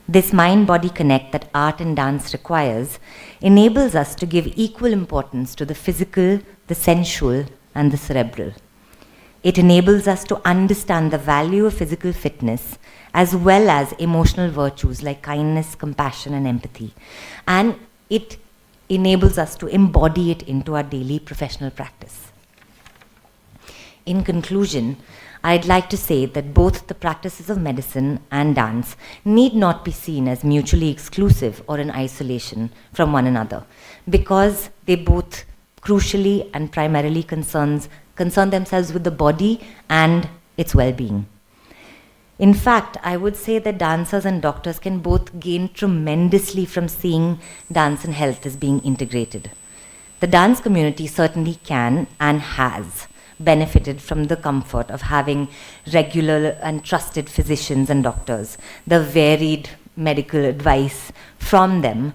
This mind-body connect that art and dance requires enables us to give equal importance to the physical, the sensual, and the cerebral. It enables us to understand the value of physical fitness as well as emotional virtues like kindness, compassion, and empathy. And it enables us to embody it into our daily professional practice. In conclusion, I'd like to say that both the practices of medicine and dance need not be seen as mutually exclusive or in isolation from one another, because they both crucially and primarily concern themselves with the body and its well-being. In fact, I would say that dancers and doctors can both gain tremendously from seeing dance and health as being integrated. The dance community certainly can and has benefited from the comfort of having regular and trusted physicians and doctors, the varied medical advice from them,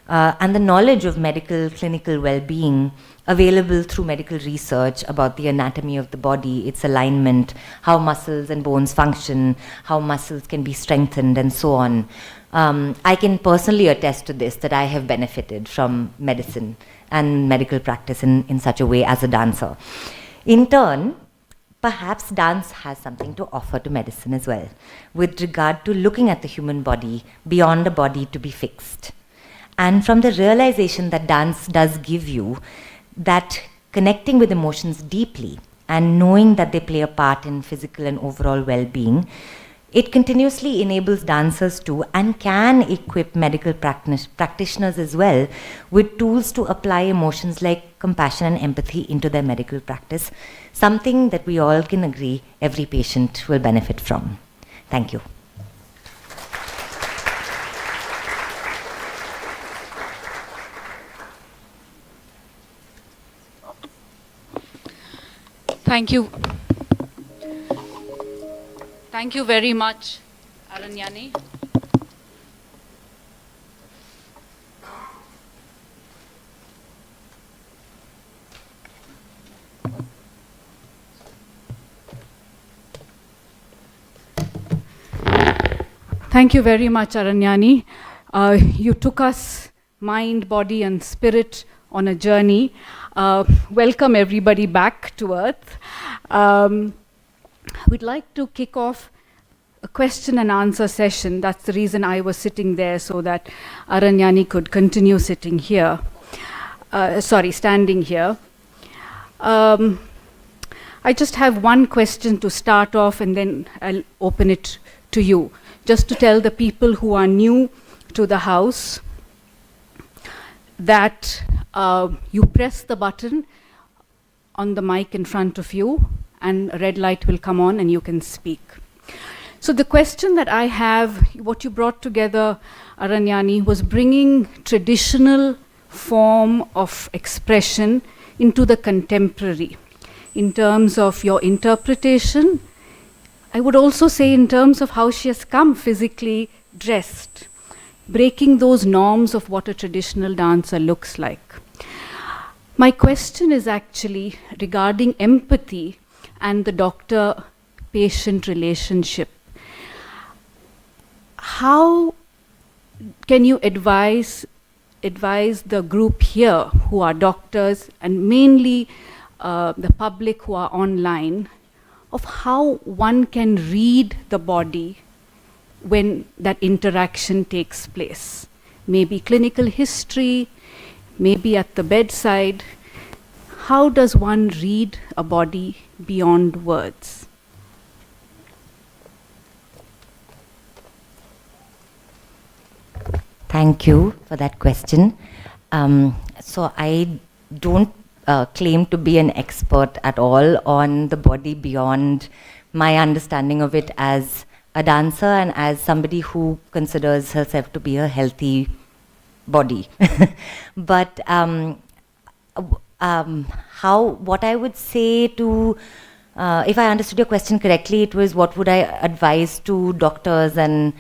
and the knowledge of medical clinical well-being available through medical research about the anatomy of the body, its alignment, how muscles and bones function, how muscles can be strengthened, and so on. I can personally attest to this, that I have benefited from medicine and medical practice in such a way as a dancer. In turn, perhaps dance has something to offer to medicine as well, with regard to looking at the human body beyond a body to be fixed. And from the realization that dance does give you, that connecting with emotions deeply and knowing that they play a part in physical and overall well-being, it continuously enables dancers to and can equip medical practitioners as well with tools to apply emotions like compassion and empathy into their medical practice, something that we all can agree every patient will benefit from. Thank you. Thank you. Thank you very much, Aranyani. Thank you very much, Aranyani. You took us, mind, body, and spirit, on a journey. Welcome everybody back to Earth. We'd like to kick off a question and answer session. That's the reason I was sitting there, so that Aranyani could continue sitting here. Standing here. I just have one question to start off, and then I'll open it to you. Just to tell the people who are new to the house that you press the button on the mic in front of you, and a red light will come on and you can speak. So the question that I have, what you brought together, Aranyani, was bringing traditional form of expression into the contemporary, in terms of your interpretation, I would also say in terms of how she has come physically dressed, breaking those norms of what a traditional dancer looks like. My question is actually regarding empathy and the doctor-patient relationship. How can you advise the group here who are doctors and mainly the public who are online of how one can read the body when that interaction takes place? Maybe clinical history, maybe at the bedside. How does one read a body beyond words? Thank you for that question. So I don't claim to be an expert at all on the body beyond my understanding of it as a dancer and as somebody who considers herself to be a healthy body. But what I would say to, if I understood your question correctly, it was what would I advise to doctors and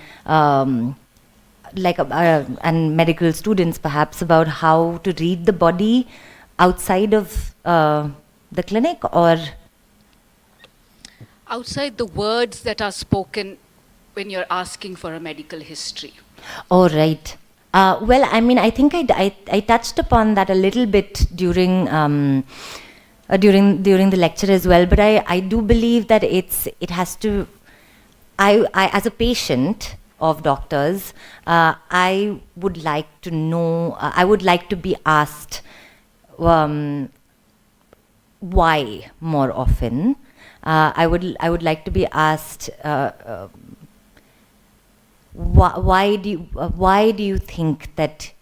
and medical students perhaps about how to read the body outside of the clinic, or Outside the words that are spoken when you're asking for a medical history. oh, right. Well, I mean, I think I touched upon that a little bit during the lecture as well. But I do believe that it has to. I as a patient of doctors, I would like to know. I would like to be asked why more often. I would like to be asked. Why do you think that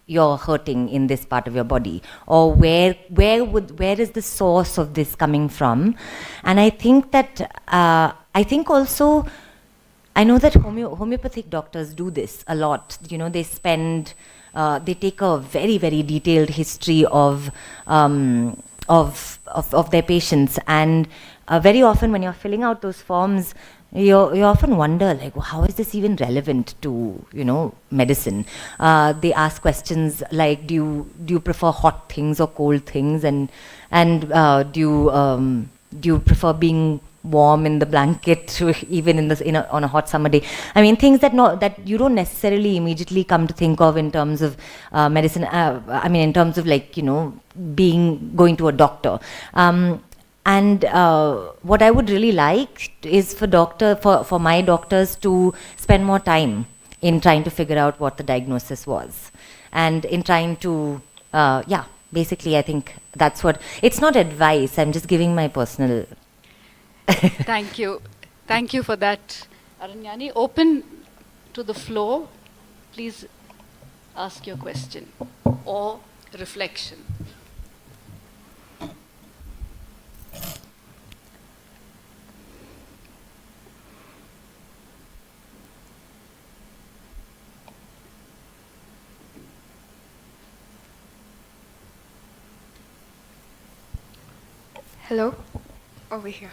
you're hurting in this part of your body, or where is the source of this coming from? And I think that also I know that homeopathic doctors do this a lot. You know, they take a very, very detailed history of their patients, and very often when you're filling out those forms, you often wonder, like, well, how is this even relevant to, medicine? They ask questions like, do you prefer hot things or cold things, and do you prefer being warm in the blanket even on a hot summer day? I mean, things that you don't necessarily immediately come to think of in terms of medicine. I mean, in terms of going to a doctor. And what I would really like is for my doctors to spend more time in trying to figure out what the diagnosis was, and in trying to, basically I think that's what, it's not advice, I'm just giving my personal. Thank you. Thank you for that, Aranyani. Open to the floor. Please ask your question or reflection. Hello, over here.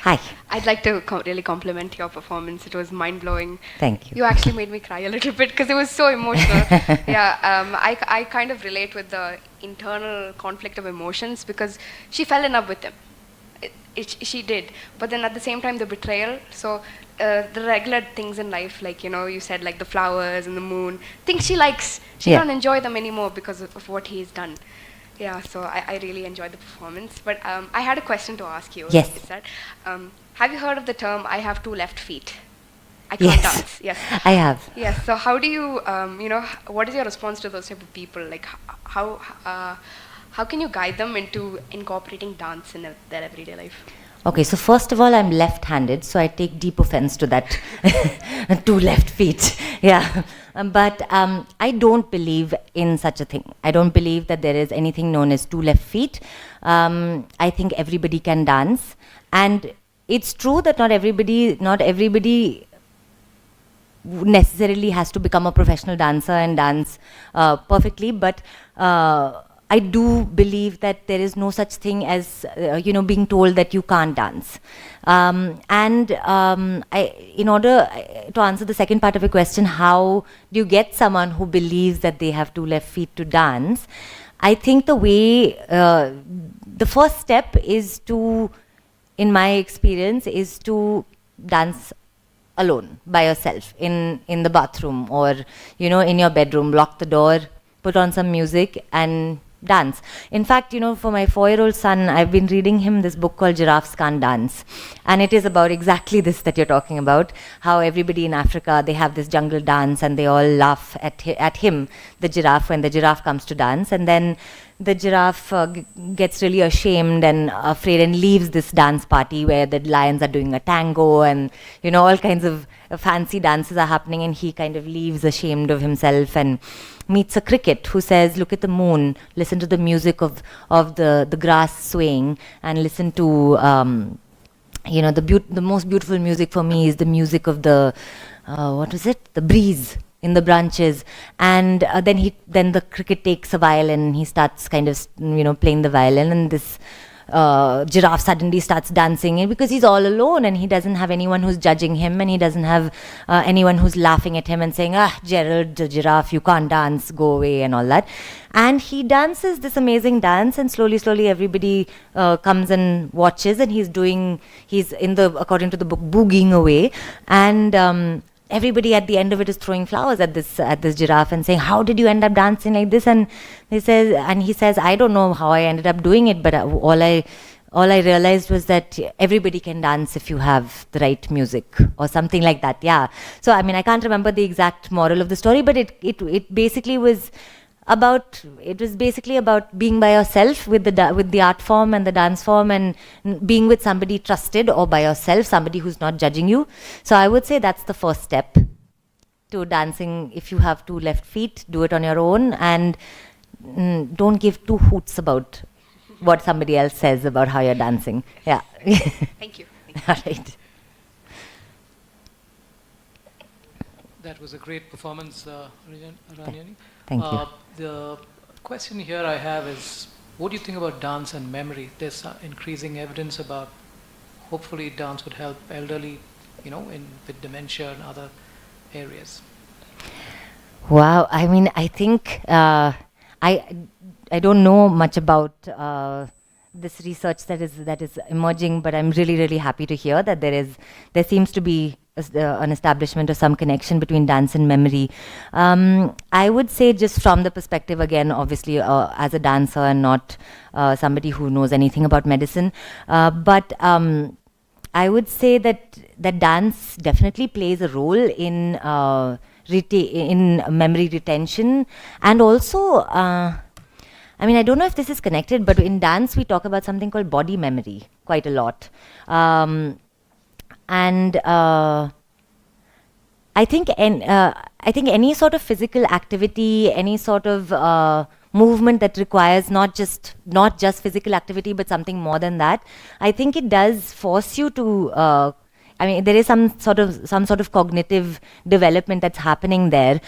Hi. I'd like to really compliment your performance. It was mind-blowing. Thank you. You actually made me cry a little bit because it was so emotional. I kind of relate with the internal conflict of emotions because she fell in love with him. She did. But then at the same time, the betrayal. So the regular things in life, like, you said, like the flowers and the moon, things she likes, she can't enjoy them anymore because of what he's done. Yeah, so I really enjoyed the performance. But I had a question to ask you. Yes. Is that, have you heard of the term, I have 2 left feet? I can't dance. Yes. I have. Yes, so how do you, what is your response to those type of people? Like, how can you guide them into incorporating dance in their everyday life? Okay, so first of all, I'm left-handed, so I take deep offense to that 2 left feet. Yeah, but I don't believe in such a thing. I don't believe that there is anything known as 2 left feet. I think everybody can dance, and it's true that not everybody necessarily has to become a professional dancer and dance perfectly, but I do believe that there is no such thing as, being told that you can't dance. In order to answer the second part of your question, how do you get someone who believes that they have 2 left feet to dance? I think the first step is to, in my experience, is to dance alone, by yourself, in the bathroom or, in your bedroom. Lock the door, put on some music and dance. In fact, for my 4-year-old son, I've been reading him this book called Giraffes Can't Dance. And it is about exactly this that you're talking about, how everybody in Africa, they have this jungle dance and they all laugh at him, the giraffe, when the giraffe comes to dance. And then the giraffe gets really ashamed and afraid and leaves this dance party where the lions are doing a tango and, all kinds of fancy dances are happening, and he kind of leaves ashamed of himself and meets a cricket who says, look at the moon, listen to the music of the grass swaying, and listen to, the most beautiful music for me is the music of the, the breeze in the branches. And then the cricket takes a violin, he starts kind of, playing the violin, and this giraffe suddenly starts dancing, and because he's all alone and he doesn't have anyone who's judging him, and he doesn't have anyone who's laughing at him and saying, Gerald, the giraffe, you can't dance, go away, and all that. And he dances this amazing dance, and slowly everybody comes and watches, and he's according to the book, boogieing away, and everybody at the end of it is throwing flowers at this giraffe and saying, how did you end up dancing like this? And he says, I don't know how I ended up doing it, but all I realized was that everybody can dance if you have the right music, or something like that. Yeah. So I can't remember the exact moral of the story, but it basically was about being by yourself with the art form and the dance form, and being with somebody trusted, or by yourself, somebody who's not judging you. So I would say that's the first step to dancing. If you have 2 left feet, do it on your own, and don't give 2 hoots about what somebody else says about how you're dancing. Yeah. Thank you. All right. That was a great performance, Aranyani. Thank you. The question here I have is, what do you think about dance and memory? There's increasing evidence about, hopefully dance would help elderly, with dementia and other areas. Wow. I think I don't know much about this research that is emerging, but I'm really happy to hear that there seems to be an establishment of some connection between dance and memory. I would say, just from the perspective, again, obviously as a dancer and not somebody who knows anything about medicine, but I would say that dance definitely plays a role in memory retention, and also I don't know if this is connected, but in dance we talk about something called body memory quite a lot. I think any sort of physical activity, any sort of movement that requires not just physical activity, but something more than that, I think it does force you to. There is some sort of cognitive development that's happening there,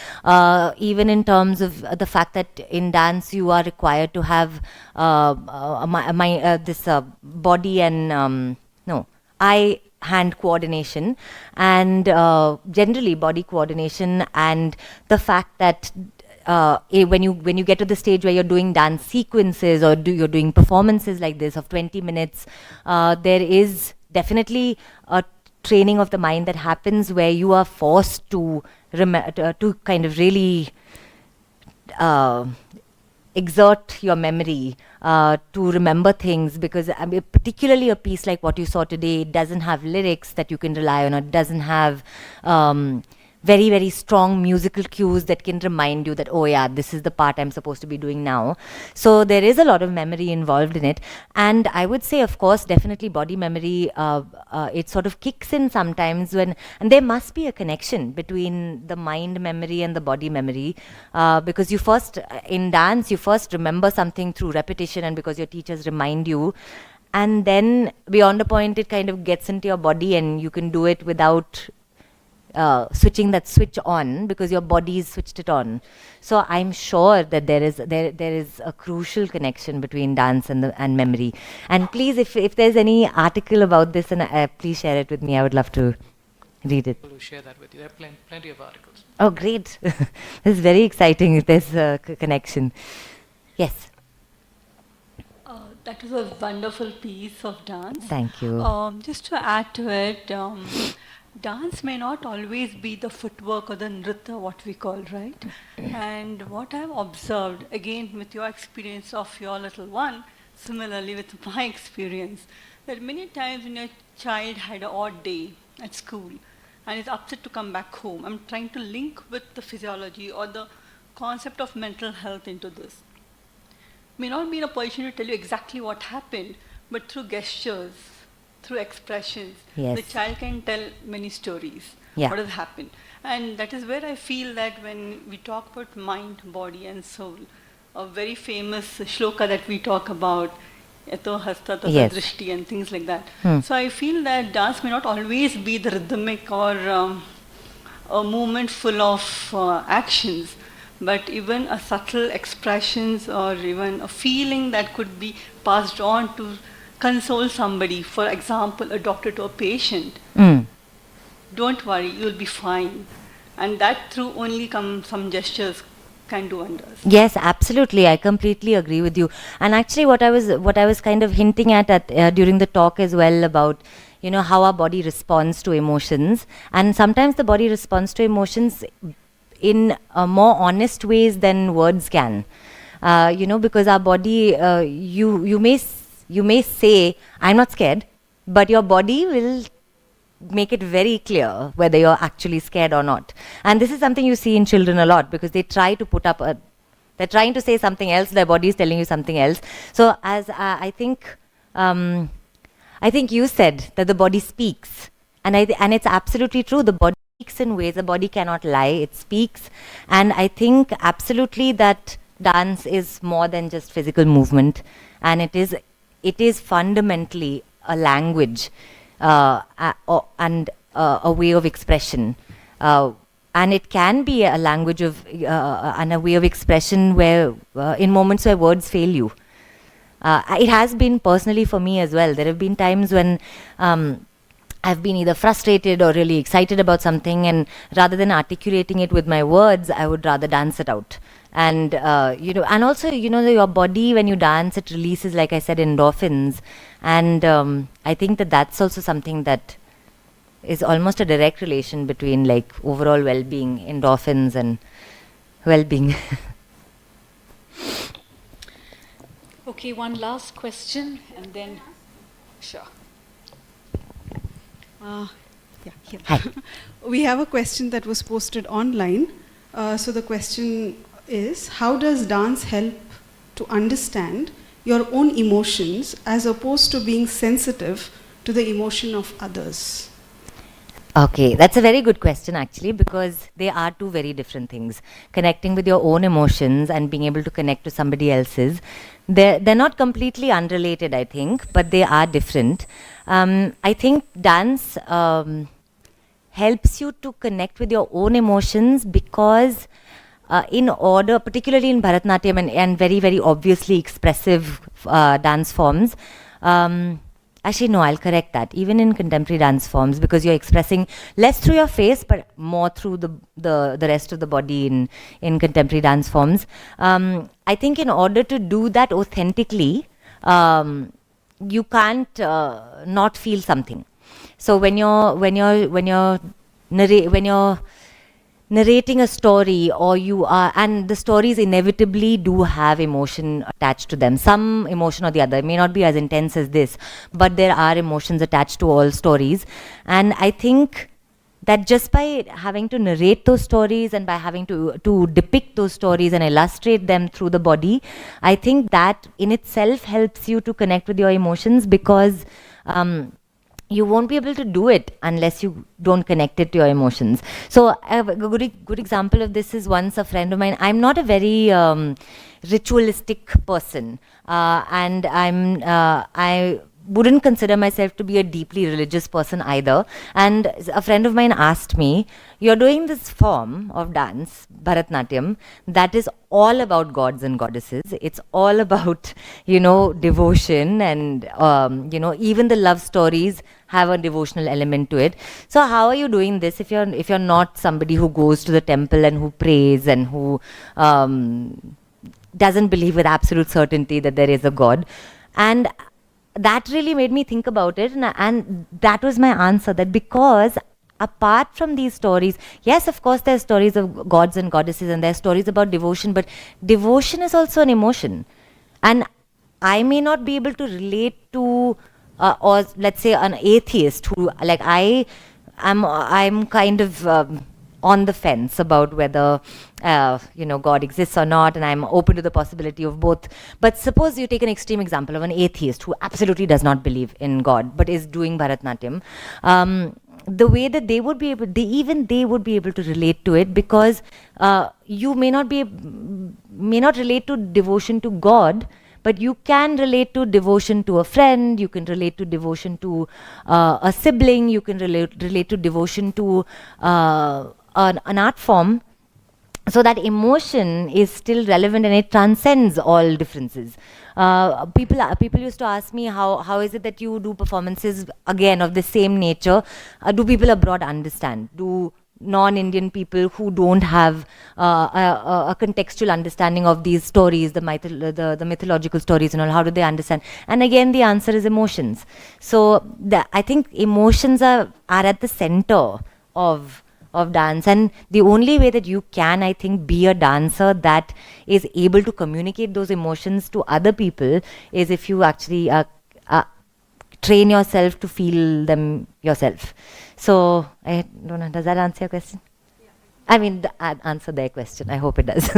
even in terms of the fact that in dance you are required to have this body and eye-hand coordination, and generally body coordination, and the fact that when you get to the stage where you're doing dance sequences or you're doing performances like this of 20 minutes, there is definitely a training of the mind that happens where you are forced to kind of really exert your memory to remember things, because particularly a piece like what you saw today, it doesn't have lyrics that you can rely on, or it doesn't have very, very strong musical cues that can remind you that, oh yeah, this is the part I'm supposed to be doing now. So there is a lot of memory involved in it. And I would say, of course, definitely body memory, it sort of kicks in sometimes and there must be a connection between the mind memory and the body memory, because in dance, you first remember something through repetition and because your teachers remind you. And then beyond a point, it kind of gets into your body and you can do it without switching that switch on because your body's switched it on. So I'm sure that there is a crucial connection between dance and memory. And please, if there's any article about this, and please share it with me. I would love to read it. To share that with you. There are plenty of articles. Oh, great! This is very exciting. If there's a connection. Yes. That was a wonderful piece of dance. Thank you. Just to add to it, dance may not always be the footwork or the nritta, what we call, right? And what I've observed, again with your experience of your little one, similarly with my experience, that many times when your child had an odd day at school and is upset to come back home, I'm trying to link with the physiology or the concept of mental health into this. May not be in a position to tell you exactly what happened, but through gestures, through expressions, Yes. the child can tell many stories, Yeah. what has happened. And that is where I feel that when we talk about mind, body and soul, a very famous shloka that we talk about, Yato hasta tata Yes. drishti and things like that. Hmm. So I feel that dance may not always be the rhythmic or a movement full of actions, but even a subtle expressions or even a feeling that could be passed on to console somebody. For example, a doctor to a patient. Mm. Don't worry, you'll be fine. And that through only some gestures can do wonders. Yes, absolutely. I completely agree with you. And actually, what I was kind of hinting at during the talk as well about, you know, how our body responds to emotions, and sometimes the body responds to emotions in more honest ways than words can. You know, because our body, you may say, "I'm not scared," but your body will make it very clear whether you're actually scared or not. And this is something you see in children a lot, because they try to put up they're trying to say something else, their body is telling you something else. So as I think you said that the body speaks, and it's absolutely true. The body speaks in ways, the body cannot lie, it speaks. And I think absolutely that dance is more than just physical movement, and it is fundamentally a language and a way of expression. And it can be a language of and a way of expression where in moments where words fail you. It has been personally for me as well. There have been times when I've been either frustrated or really excited about something, and rather than articulating it with my words, I would rather dance it out. And you know, and also, you know, your body, when you dance, it releases, like I said, endorphins. And I think that that's also something that is almost a direct relation between like overall well-being, endorphins, and well-being. Okay, one last question, and then, sure. Here. Hi. We have a question that was posted online. So the question is, how does dance help to understand your own emotions as opposed to being sensitive to the emotion of others? Okay, that's a very good question actually, because they are two very different things. Connecting with your own emotions and being able to connect to somebody else's, they're not completely unrelated, I think, but they are different. I think dance helps you to connect with your own emotions because in order, particularly in Bharatanatyam and very, very obviously expressive dance forms, actually, no, I'll correct that. Even in contemporary dance forms, because you're expressing less through your face, but more through the rest of the body in contemporary dance forms. I think in order to do that authentically, you can't not feel something. So when you're narrating a story, or you are, and the stories inevitably do have emotion attached to them, some emotion or the other. It may not be as intense as this, but there are emotions attached to all stories. And I think that just by having to narrate those stories and by having to depict those stories and illustrate them through the body, I think that in itself helps you to connect with your emotions, because you won't be able to do it unless you don't connect it to your emotions. So a good example of this is, once a friend of mine, I'm not a very ritualistic person, and wouldn't consider myself to be a deeply religious person either. And a friend of mine asked me, you're doing this form of dance, Bharatnatyam, that is all about gods and goddesses. It's all about, devotion, and, even the love stories have a devotional element to it. So how are you doing this if you're not somebody who goes to the temple and who prays and who doesn't believe with absolute certainty that there is a God? And that really made me think about it, and that was my answer, that because apart from these stories, yes, of course, there's stories of gods and goddesses, and there's stories about devotion, but devotion is also an emotion. And I may not be able to relate to, or let's say an atheist who, like I'm kind of on the fence about whether God exists or not, and I'm open to the possibility of both. But suppose you take an extreme example of an atheist who absolutely does not believe in God but is doing Bharatnatyam. The way that they would be able, they would be able to relate to it, because you may not relate to devotion to God, but you can relate to devotion to a friend, you can relate to devotion to a sibling, you can relate to devotion to an art form. So that emotion is still relevant, and it transcends all differences. People used to ask me, how is it that you do performances again of the same nature? Do people abroad understand? Do non-Indian people who don't have a contextual understanding of these stories, the mythological stories and all, how do they understand? And again, the answer is emotions. So I think emotions are at the center of dance, and the only way that you can, I think, be a dancer that is able to communicate those emotions to other people is if you actually train yourself to feel them yourself. So I don't know, does that answer your question? Yeah. I mean, answer their question. I hope it does.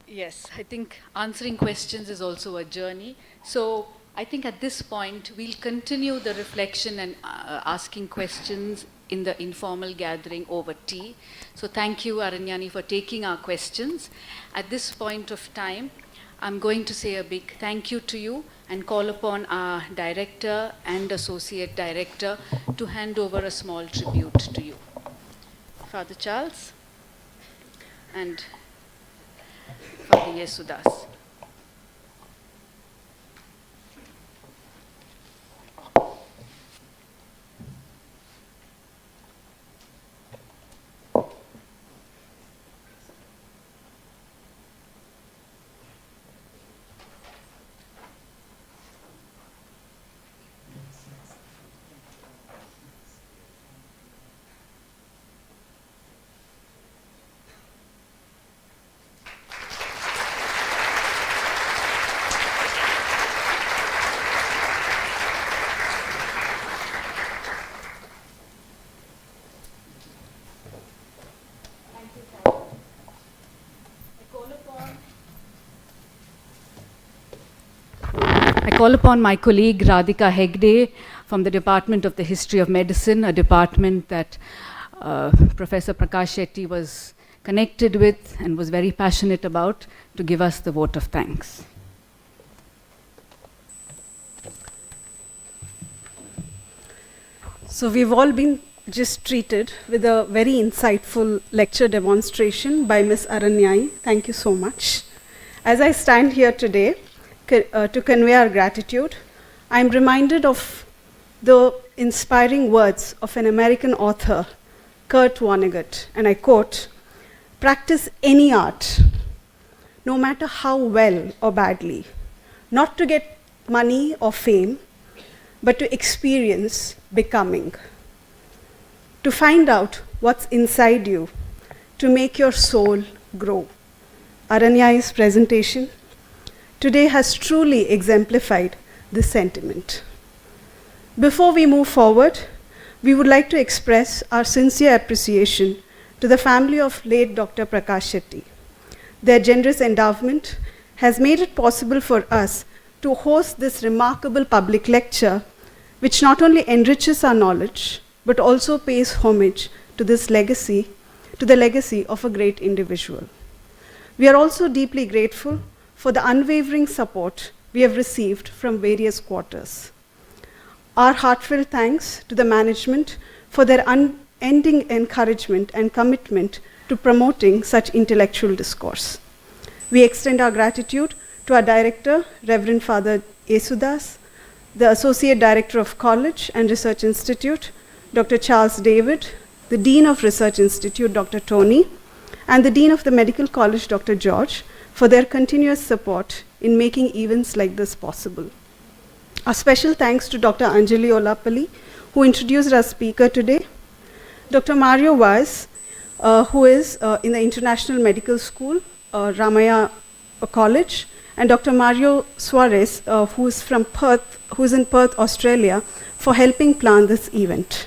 Yes, I think answering questions is also a journey. So I think at this point, we'll continue the reflection and asking questions in the informal gathering over tea. So thank you, Aranyani, for taking our questions. At this point of time, I'm going to say a big thank you to you and call upon our director and associate director to hand over a small tribute to you. Father Charles and Father Yesudas. I call upon my colleague Radhika Hegde from the Department of the History of Medicine, a department that Professor Prakash Shetty was connected with and was very passionate about, to give us the vote of thanks. So we've all been just treated with a very insightful lecture demonstration by Ms. Aranyani. Thank you so much. As I stand here today to convey our gratitude, I'm reminded of the inspiring words of an American author, Kurt Vonnegut, and I quote, "Practice any art, no matter how well or badly, not to get money or fame, but to experience becoming, to find out what's inside you, to make your soul grow." Aranyani's presentation today has truly exemplified this sentiment. Before we move forward, we would like to express our sincere appreciation to the family of late Dr. Prakash Shetty. Their generous endowment has made it possible for us to host this remarkable public lecture, which not only enriches our knowledge, but also pays homage to this legacy, to the legacy of a great individual. We are also deeply grateful for the unwavering support we have received from various quarters. Our heartfelt thanks to the management for their unending encouragement and commitment to promoting such intellectual discourse. We extend our gratitude to our director, Reverend Father Yesudas, the Associate Director of College and Research Institute, Dr. Charles David, the Dean of Research Institute, Dr. Tony, and the Dean of the Medical College, Dr. George, for their continuous support in making events like this possible. A special thanks to Dr. Anjali Olapalli, who introduced our speaker today, Dr. Mario Vaz, who is in the International Medical School, Ramaya College, and Dr. Mario Suarez, who is from Perth, who is in Perth, Australia, for helping plan this event.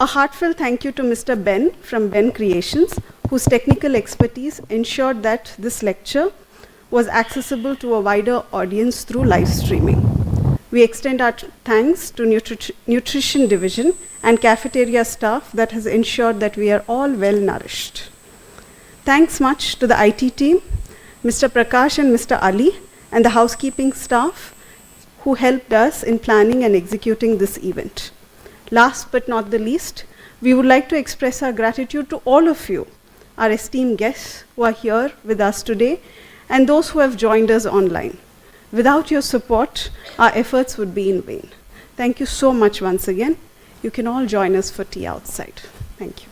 A heartfelt thank you to Mr. Ben from Ben Creations, whose technical expertise ensured that this lecture was accessible to a wider audience through live streaming. We extend our thanks to Nutrition Division and cafeteria staff that has ensured that we are all well nourished. Thanks much to the IT team, Mr. Prakash and Mr. Ali, and the housekeeping staff who helped us in planning and executing this event. Last but not the least, we would like to express our gratitude to all of you, our esteemed guests who are here with us today, and those who have joined us online. Without your support, our efforts would be in vain. Thank you so much once again. You can all join us for tea outside. Thank you.